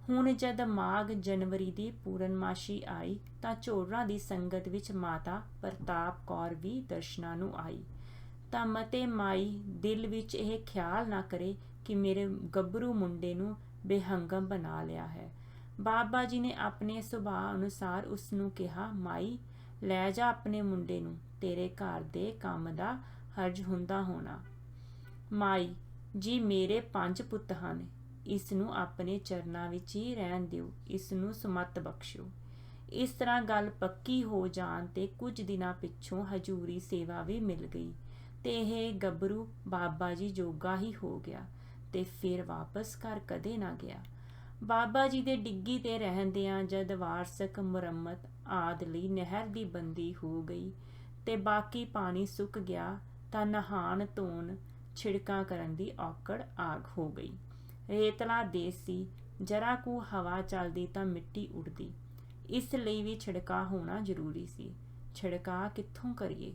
ਹੁਣ ਜਦ ਮਾਘ ਜਨਵਰੀ ਦੀ ਪੂਰਨਮਾਸ਼ੀ ਆਈ ਤਾਂ ਝੋਰਾਂ ਦੀ ਸੰਗਤ ਵਿੱਚ ਮਾਤਾ ਪ੍ਰਤਾਪ ਕੌਰ ਵੀ ਦਰਸ਼ਨਾਂ ਨੂੰ ਆਈ। ਤਾਂ ਮਤੇ ਮਾਈ ਦਿਲ ਵਿੱਚ ਇਹ ਖਿਆਲ ਨਾ ਕਰੇ ਕਿ ਮੇਰੇ ਗੱਭਰੂ ਮੁੰਡੇ ਨੂੰ ਬੇਹੰਗਮ ਬਣਾ ਲਿਆ ਹੈ। ਬਾਬਾ ਜੀ ਨੇ ਆਪਣੇ ਸੁਭਾਅ ਅਨੁਸਾਰ ਉਸ ਨੂੰ ਕਿਹਾ, ਮਾਈ ਲੈ ਜਾ ਆਪਣੇ ਮੁੰਡੇ ਨੂੰ, ਤੇਰੇ ਘਰ ਦੇ ਕੰਮ ਦਾ ਹਰਜ ਹੁੰਦਾ ਹੋਣਾ। ਮਾਈ ਜੀ ਮੇਰੇ 5 ਪੁੱਤ ਹਨ, ਇਸ ਨੂੰ ਆਪਣੇ ਚਰਨਾਂ ਵਿੱਚ ਹੀ ਰਹਿਣ ਦਿਓ, ਇਸ ਨੂੰ ਸੁਮੱਤ ਬਖਸ਼ੋ। ਇਸ ਤਰ੍ਹਾਂ ਗੱਲ ਪੱਕੀ ਹੋ ਜਾਣ ਤੇ ਕੁਝ ਦਿਨਾਂ ਪਿੱਛੋਂ ਹਜੂਰੀ ਸੇਵਾ ਵੀ ਮਿਲ ਗਈ ਤੇ ਇਹ ਗੱਭਰੂ ਬਾਬਾ ਜੀ ਜੋਗਾ ਹੀ ਹੋ ਗਿਆ ਤੇ ਫਿਰ ਵਾਪਸ ਘਰ ਕਦੇ ਨਾ ਗਿਆ। ਬਾਬਾ ਜੀ ਦੇ ਡਿੱਗੀ ਤੇ ਰਹਿੰਦਿਆਂ ਜਦ ਵਾਰਸਕ ਮੁਰੰਮਤ ਆਦਿ ਲਈ ਨਹਿਰ ਦੀ ਬੰਦੀ ਹੋ ਗਈ ਤੇ ਬਾਕੀ ਪਾਣੀ ਸੁੱਕ ਗਿਆ ਤਾਂ ਨਹਾਣ ਧੋਣ ਛਿੜਕਾਂ ਕਰਨ ਦੀ ਔਕੜ ਆਗ ਹੋ ਗਈ। ਰੇਤਲਾ ਦੇਸ ਸੀ, ਜਰਾ ਕੁ ਹਵਾ ਚੱਲਦੀ ਤਾਂ ਮਿੱਟੀ ਉੱਡਦੀ, ਇਸ ਲਈ ਵੀ ਛਿੜਕਾ ਹੋਣਾ ਜ਼ਰੂਰੀ ਸੀ। ਛਿੜਕਾ ਕਿੱਥੋਂ ਕਰੀਏ?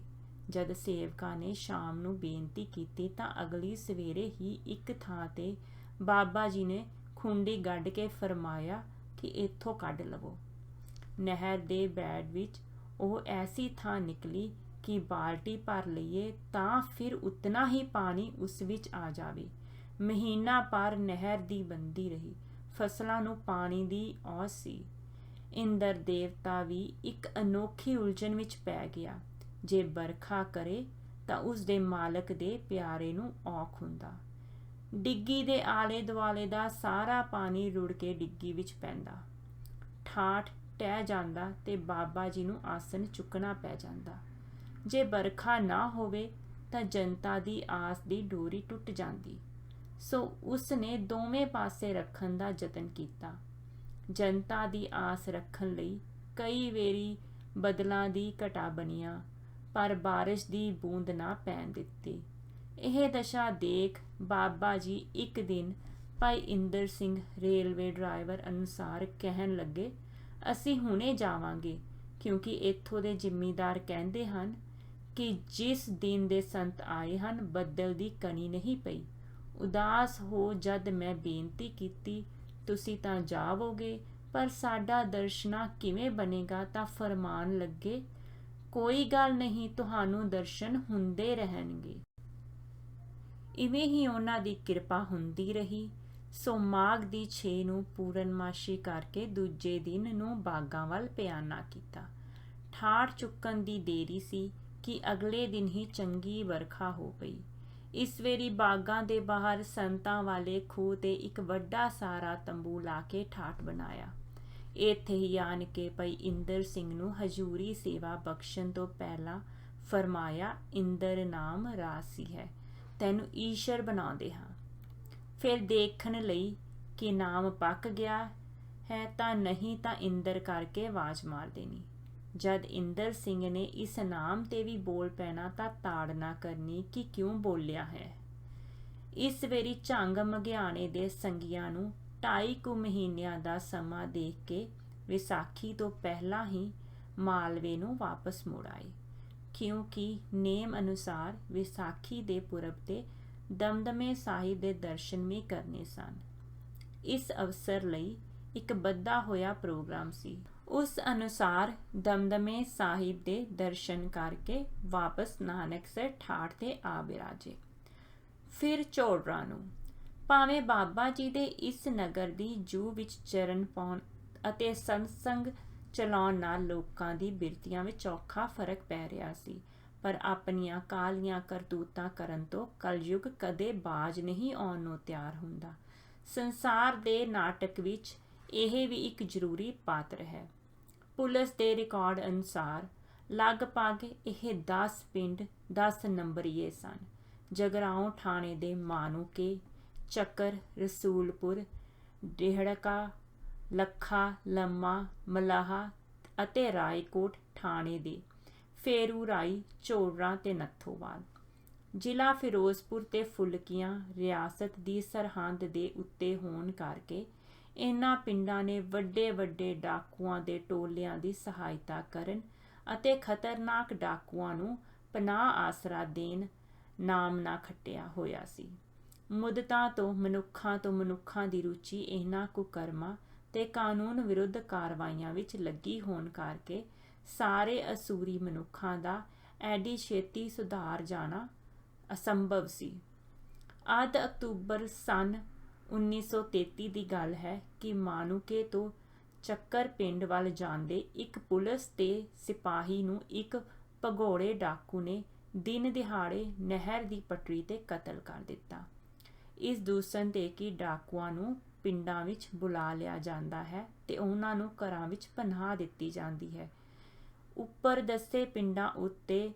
ਜਦ ਸੇਵਕਾਂ ਨੇ ਸ਼ਾਮ ਨੂੰ ਬੇਨਤੀ ਕੀਤੀ ਤਾਂ ਅਗਲੀ ਸਵੇਰੇ ਹੀ ਇੱਕ ਥਾਂ ਤੇ ਬਾਬਾ ਜੀ ਨੇ ਖੁੰਡੀ ਗੱਡ ਕੇ ਫਰਮਾਇਆ ਕਿ ਇੱਥੋਂ ਕੱਢ ਲਵੋ। ਨਹਿਰ ਦੇ ਬੈੜ ਵਿੱਚ ਉਹ ਐਸੀ ਥਾਂ ਨਿਕਲੀ ਕਿ ਬਾਲਟੀ ਭਰ ਲਈਏ ਤਾਂ ਫਿਰ ਉਤਨਾ ਹੀ ਪਾਣੀ ਉਸ ਵਿੱਚ ਆ ਜਾਵੇ। ਮਹੀਨਾ ਭਰ ਨਹਿਰ ਦੀ ਬੰਦੀ ਰਹੀ। ਫਸਲਾਂ ਨੂੰ ਪਾਣੀ ਦੀ ਔਸ ਸੀ। ਇੰਦਰ ਦੇਵਤਾ ਵੀ ਇੱਕ ਅਨੋਖੀ ਉਲਝਣ ਵਿੱਚ ਪੈ ਗਿਆ। ਜੇ ਬਰਖਾ ਕਰੇ ਤਾਂ ਉਸ ਦੇ ਮਾਲਕ ਦੇ ਪਿਆਰੇ ਨੂੰ ਔਖ ਹੁੰਦਾ। ਡਿੱਗੀ ਦੇ ਆਲੇ ਦੁਆਲੇ ਦਾ ਸਾਰਾ ਪਾਣੀ ਰੁੜ ਕੇ ਡਿੱਗੀ ਵਿੱਚ ਪੈਂਦਾ। ਠਾਠ ਟਹਿ ਜਾਂਦਾ ਤੇ ਬਾਬਾ ਜੀ ਨੂੰ ਆਸਨ ਚੁੱਕਣਾ ਪੈ ਜਾਂਦਾ। ਜੇ ਬਰਖਾ ਨਾ ਹੋਵੇ ਤਾਂ ਜਨਤਾ ਦੀ ਆਸ ਦੀ ਡੋਰੀ ਟੁੱਟ ਜਾਂਦੀ। ਸੋ ਉਸ ਨੇ ਦੋਵੇਂ ਪਾਸੇ ਰੱਖਣ ਦਾ ਯਤਨ ਕੀਤਾ। ਜਨਤਾ ਦੀ ਆਸ ਰੱਖਣ ਲਈ ਕਈ ਵੇਰੀ ਬਦਲਾਂ ਦੀ ਘਟਾ ਬਣੀਆਂ, ਪਰ ਬਾਰਿਸ਼ ਦੀ ਬੂੰਦ ਨਾ ਪੈਣ ਦਿੱਤੀ। ਇਹ ਦਸ਼ਾ ਦੇਖ ਬਾਬਾ ਜੀ ਇੱਕ ਦਿਨ ਭਾਈ ਇੰਦਰ ਸਿੰਘ ਰੇਲਵੇ ਡਰਾਈਵਰ ਅਨੁਸਾਰ ਕਹਿਣ ਲੱਗੇ, ਅਸੀਂ ਹੁਣੇ ਜਾਵਾਂਗੇ, ਕਿਉਂਕਿ ਇੱਥੋਂ ਦੇ ਜ਼ਿਮੀਂਦਾਰ ਕਹਿੰਦੇ ਹਨ ਕਿ ਜਿਸ ਦਿਨ ਦੇ ਸੰਤ ਆਏ ਹਨ ਬੱਦਲ ਦੀ ਕਣੀ ਨਹੀਂ ਪਈ। ਉਦਾਸ ਹੋ ਜਦ ਮੈਂ ਬੇਨਤੀ ਕੀਤੀ, ਤੁਸੀਂ ਤਾਂ ਜਾਵੋਗੇ ਪਰ ਸਾਡਾ ਦਰਸ਼ਨਾ ਕਿਵੇਂ ਬਣੇਗਾ, ਤਾਂ ਫਰਮਾਨ ਲੱਗੇ, ਕੋਈ ਗੱਲ ਨਹੀਂ, ਤੁਹਾਨੂੰ ਦਰਸ਼ਨ ਹੁੰਦੇ ਰਹਿਣਗੇ। ਇਵੇਂ ਹੀ ਉਹਨਾਂ ਦੀ ਕਿਰਪਾ ਹੁੰਦੀ ਰਹੀ। ਸੋ ਮਾਘ ਦੀ 6 ਨੂੰ ਪੂਰਨਮਾਸ਼ੀ ਕਰਕੇ ਦੂਜੇ ਦਿਨ ਨੂੰ ਬਾਗਾਂ ਵੱਲ ਪਿਆਨਾ ਕੀਤਾ। ਠਾਠ ਚੁੱਕਣ ਦੀ ਦੇਰੀ ਸੀ ਕਿ ਅਗਲੇ ਦਿਨ ਹੀ ਚੰਗੀ ਵਰਖਾ ਹੋ ਪਈ। ਇਸ ਵੇਰੀ ਬਾਗਾਂ ਦੇ ਬਾਹਰ ਸੰਤਾਂ ਵਾਲੇ ਖੂਹ ਤੇ ਇੱਕ ਵੱਡਾ ਸਾਰਾ ਤੰਬੂ ਲਾ ਕੇ ਠਾਠ ਬਣਾਇਆ। ਇੱਥੇ ਹੀ ਆਣ ਕੇ ਭਾਈ ਇੰਦਰ ਸਿੰਘ ਨੂੰ ਹਜੂਰੀ ਸੇਵਾ ਬਖਸ਼ਣ ਤੋਂ ਪਹਿਲਾਂ ਫਰਮਾਇਆ, ਇੰਦਰ ਨਾਮ ਰਾਸੀ ਹੈ, ਤੈਨੂੰ ਈਸ਼ਰ ਬਣਾਉਂਦੇ ਹਾਂ। ਫਿਰ ਦੇਖਣ ਲਈ ਕਿ ਨਾਮ ਪੱਕ ਗਿਆ ਹੈ ਤਾਂ ਨਹੀਂ ਤਾਂ ਇੰਦਰ ਕਰਕੇ ਆਵਾਜ਼ ਮਾਰ ਦੇਣੀ। ਜਦ ਇੰਦਰ ਸਿੰਘ ਨੇ ਇਸ ਨਾਮ ਤੇ ਵੀ ਬੋਲ ਪੈਣਾ ਤਾਂ ਤਾੜਨਾ ਕਰਨੀ ਕਿ ਕਿਉਂ ਬੋਲਿਆ ਹੈ। ਇਸ ਵੇਰੀ ਝੰਗ ਮਘਿਆਣੇ ਦੇ ਸੰਗੀਆਂ ਨੂੰ 2.5 ਕੁ ਮਹੀਨਿਆਂ ਦਾ ਸਮਾਂ ਦੇਖ ਕੇ ਵਿਸਾਖੀ ਤੋਂ ਪਹਿਲਾਂ ਹੀ ਮਾਲਵੇ ਨੂੰ ਵਾਪਸ ਮੁੜ ਆਏ, ਕਿਉਂਕਿ ਨੇਮ ਅਨੁਸਾਰ ਵਿਸਾਖੀ ਦੇ ਪੁਰਬ ਤੇ ਦਮਦਮੇ ਸਾਹਿਬ ਦੇ ਦਰਸ਼ਨ ਵੀ ਕਰਨੇ ਸਨ। ਇਸ ਅਵਸਰ ਲਈ ਇੱਕ ਬੱਧਾ ਹੋਇਆ ਪ੍ਰੋਗਰਾਮ ਸੀ। ਉਸ ਅਨੁਸਾਰ ਦਮਦਮੇ ਸਾਹਿਬ ਦੇ ਦਰਸ਼ਨ ਕਰਕੇ ਵਾਪਸ ਨਾਨਕਸਰ ਠਾਠ ਤੇ ਆ ਬਿਰਾਜੇ। ਫਿਰ ਝੋੜਰਾਂ ਨੂੰ ਭਾਵੇਂ ਬਾਬਾ ਜੀ ਦੇ ਇਸ ਨਗਰ ਦੀ ਜੂਹ ਵਿੱਚ ਚਰਨ ਪਾਉਣ ਅਤੇ ਸਤਸੰਗ ਚਲਾਉਣ ਨਾਲ ਲੋਕਾਂ ਦੀ ਬਿਰਤੀਆਂ ਵਿੱਚ ਔਖਾ ਫਰਕ ਪੈ ਰਿਹਾ ਸੀ, ਪਰ ਆਪਣੀਆਂ ਕਾਲੀਆਂ ਕਰਤੂਤਾਂ ਕਰਨ ਤੋਂ ਕਲਯੁਗ ਕਦੇ ਬਾਜ਼ ਨਹੀਂ ਆਉਣ ਨੂੰ ਤਿਆਰ ਹੁੰਦਾ। ਸੰਸਾਰ ਦੇ ਨਾਟਕ ਵਿੱਚ ਇਹ ਵੀ ਇੱਕ ਜ਼ਰੂਰੀ ਪਾਤਰ ਹੈ। ਪੁਲਿਸ ਦੇ ਰਿਕਾਰਡ ਅਨੁਸਾਰ ਲਗਭਗ ਇਹ 10 ਪਿੰਡ 10 ਨੰਬਰੀਏ ਸਨ। ਜਗਰਾਓਂ ਥਾਣੇ ਦੇ ਮਾਨੂਕੇ, ਚੱਕਰ, ਰਸੂਲਪੁਰ, ਡੇਹੜਕਾ, ਲੱਖਾ, ਲੰਮਾ, ਮਲਾਹਾ ਅਤੇ ਰਾਏਕੋਟ ਥਾਣੇ ਦੇ ਫੇਰੂ ਰਾਈ, ਝੋੜਰਾ ਤੇ ਨੱਥੋਵਾਲ। ਜ਼ਿਲ੍ਹਾ ਫਿਰੋਜ਼ਪੁਰ ਤੇ ਫੁਲਕੀਆਂ ਰਿਆਸਤ ਦੀ ਸਰਹੱਦ ਦੇ ਉੱਤੇ ਹੋਣ ਕਰਕੇ ਇਹਨਾਂ ਪਿੰਡਾਂ ਨੇ ਵੱਡੇ ਵੱਡੇ ਡਾਕੂਆਂ ਦੇ ਟੋਲਿਆਂ ਦੀ ਸਹਾਇਤਾ ਕਰਨ ਅਤੇ ਖਤਰਨਾਕ ਡਾਕੂਆਂ ਨੂੰ ਪਨਾਹ ਆਸਰਾ ਦੇਣ ਨਾਮਨਾ ਖੱਟਿਆ ਹੋਇਆ ਸੀ। ਮੁੱਦਤਾਂ ਤੋਂ ਮਨੁੱਖਾਂ ਦੀ ਰੁਚੀ ਇਹਨਾਂ ਕੁਕਰਮਾਂ ਤੇ ਕਾਨੂੰਨ ਵਿਰੁੱਧ ਕਾਰਵਾਈਆਂ ਵਿੱਚ ਲੱਗੀ ਹੋਣ ਕਰਕੇ ਸਾਰੇ ਅਸੂਰੀ ਮਨੁੱਖਾਂ ਦਾ ਐਡੀ ਛੇਤੀ ਸੁਧਾਰ ਜਾਣਾ ਅਸੰਭਵ ਸੀ। ਅੱਧ ਅਕਤੂਬਰ ਸੰਨ 1933 ਦੀ ਗੱਲ ਹੈ ਕਿ ਮਾਨੂਕੇ ਤੋਂ ਚੱਕਰ ਪਿੰਡ ਵੱਲ ਜਾਂਦੇ ਇੱਕ ਪੁਲਿਸ ਦੇ ਸਿਪਾਹੀ ਨੂੰ ਇੱਕ ਭਗੌੜੇ ਡਾਕੂ ਨੇ ਦਿਨ ਦਿਹਾੜੇ ਨਹਿਰ ਦੀ ਪਟੜੀ ਤੇ ਕਤਲ ਕਰ ਦਿੱਤਾ। ਇਸ ਦੂਸ਼ਣ ਤੇ ਕਿ ਡਾਕੂਆਂ ਨੂੰ ਪਿੰਡਾਂ ਵਿੱਚ ਬੁਲਾ ਲਿਆ ਜਾਂਦਾ ਹੈ ਤੇ ਉਹਨਾਂ ਨੂੰ ਘਰਾਂ ਵਿੱਚ ਪਨਾਹ ਦਿੱਤੀ ਜਾਂਦੀ ਹੈ। ਉੱਪਰ ਦੱਸੇ ਪਿੰਡਾਂ ਉੱਤੇ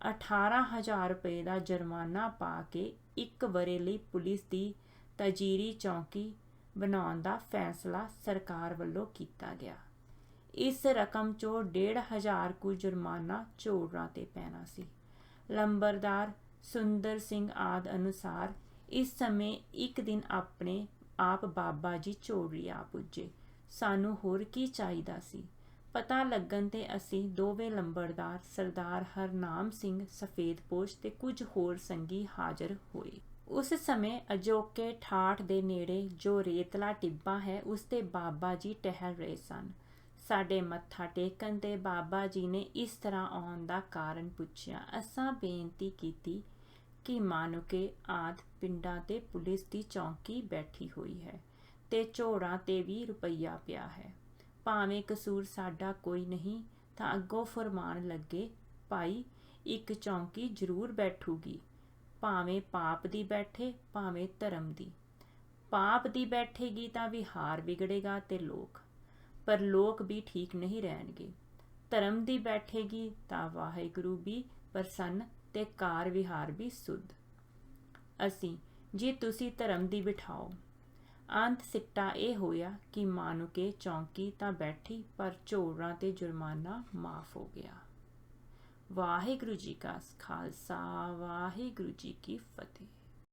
18,000 ਰੁਪਏ ਦਾ ਜੁਰਮਾਨਾ ਪਾ ਕੇ 1 ਵਰ੍ਹੇ ਲਈ ਪੁਲਿਸ ਦੀ ਤਜੀਰੀ ਚੌਕੀ ਬਣਾਉਣ ਦਾ ਫੈਸਲਾ ਸਰਕਾਰ ਵੱਲੋਂ ਕੀਤਾ ਗਿਆ। ਇਸ ਰਕਮ 'ਚੋਂ 1,500 ਕੁ ਜੁਰਮਾਨਾ ਝੋੜਰਾਂ ਤੇ ਪੈਣਾ ਸੀ। ਲੰਬਰਦਾਰ ਸੁੰਦਰ ਸਿੰਘ ਆਦਿ ਅਨੁਸਾਰ ਇਸ ਸਮੇਂ ਇੱਕ ਦਿਨ ਆਪਣੇ ਆਪ ਬਾਬਾ ਜੀ ਝੋੜਰੀ ਆ ਪੁੱਜੇ। ਸਾਨੂੰ ਹੋਰ ਕੀ ਚਾਹੀਦਾ ਸੀ। ਪਤਾ ਲੱਗਣ ਤੇ ਅਸੀਂ ਦੋਵੇਂ ਲੰਬੜਦਾਰ ਸਰਦਾਰ ਹਰਨਾਮ ਸਿੰਘ ਸਫੇਦਪੋਸ਼ ਤੇ ਕੁਝ ਹੋਰ ਸੰਗੀ ਹਾਜ਼ਰ ਹੋਏ। ਉਸ ਸਮੇਂ ਅਜੋਕੇ ਠਾਠ ਦੇ ਨੇੜੇ ਜੋ ਰੇਤਲਾ ਟਿੱਬਾ ਹੈ ਉਸ ਤੇ ਬਾਬਾ ਜੀ ਟਹਿਲ ਰਹੇ ਸਨ। ਸਾਡੇ ਮੱਥਾ ਟੇਕਣ ਤੇ ਬਾਬਾ ਜੀ ਨੇ ਇਸ ਤਰ੍ਹਾਂ ਆਉਣ ਦਾ ਕਾਰਨ ਪੁੱਛਿਆ। ਅਸਾਂ ਬੇਨਤੀ ਕੀਤੀ ਕਿ ਮਾਨੂਕੇ ਆਦਿ ਪਿੰਡਾਂ ਤੇ ਪੁਲਿਸ ਦੀ ਚੌਕੀ ਬੈਠੀ ਹੋਈ ਹੈ ਤੇ ਝੋੜਾਂ ਤੇ ਵੀ ਰੁਪਈਆ ਪਿਆ ਹੈ। ਭਾਵੇਂ ਕਸੂਰ ਸਾਡਾ ਕੋਈ ਨਹੀਂ ਤਾਂ ਅੱਗੋਂ ਫਰਮਾਨ ਲੱਗੇ, ਭਾਈ ਇੱਕ ਚੌਂਕੀ ਜ਼ਰੂਰ ਬੈਠੂਗੀ, ਭਾਵੇਂ ਪਾਪ ਦੀ ਬੈਠੇ ਭਾਵੇਂ ਧਰਮ ਦੀ। ਪਾਪ ਦੀ ਬੈਠੇਗੀ ਤਾਂ ਵਿਹਾਰ ਵਿਗੜੇਗਾ ਤੇ ਪਰ ਲੋਕ ਵੀ ਠੀਕ ਨਹੀਂ ਰਹਿਣਗੇ। ਧਰਮ ਦੀ ਬੈਠੇਗੀ ਤਾਂ ਵਾਹਿਗੁਰੂ ਵੀ ਪ੍ਰਸੰਨ ਤੇ ਕਾਰ ਵਿਹਾਰ ਵੀ ਸੁੱਧ। ਅਸੀਂ ਜੀ ਤੁਸੀਂ ਧਰਮ ਦੀ ਬਿਠਾਓ। ਅੰਤ ਸਿੱਟਾ ਇਹ ਹੋਇਆ ਕਿ ਮਾਨੂਕੇ ਚੌਂਕੀ ਤਾਂ ਬੈਠੀ ਪਰ ਝੋੜਾਂ ਤੇ ਜੁਰਮਾਨਾ ਮਾਫ ਹੋ ਗਿਆ। ਵਾਹਿਗੁਰੂ ਜੀ ਕਾ ਖਾਲਸਾ, ਵਾਹਿਗੁਰੂ ਜੀ ਕੀ ਫਤਿਹ।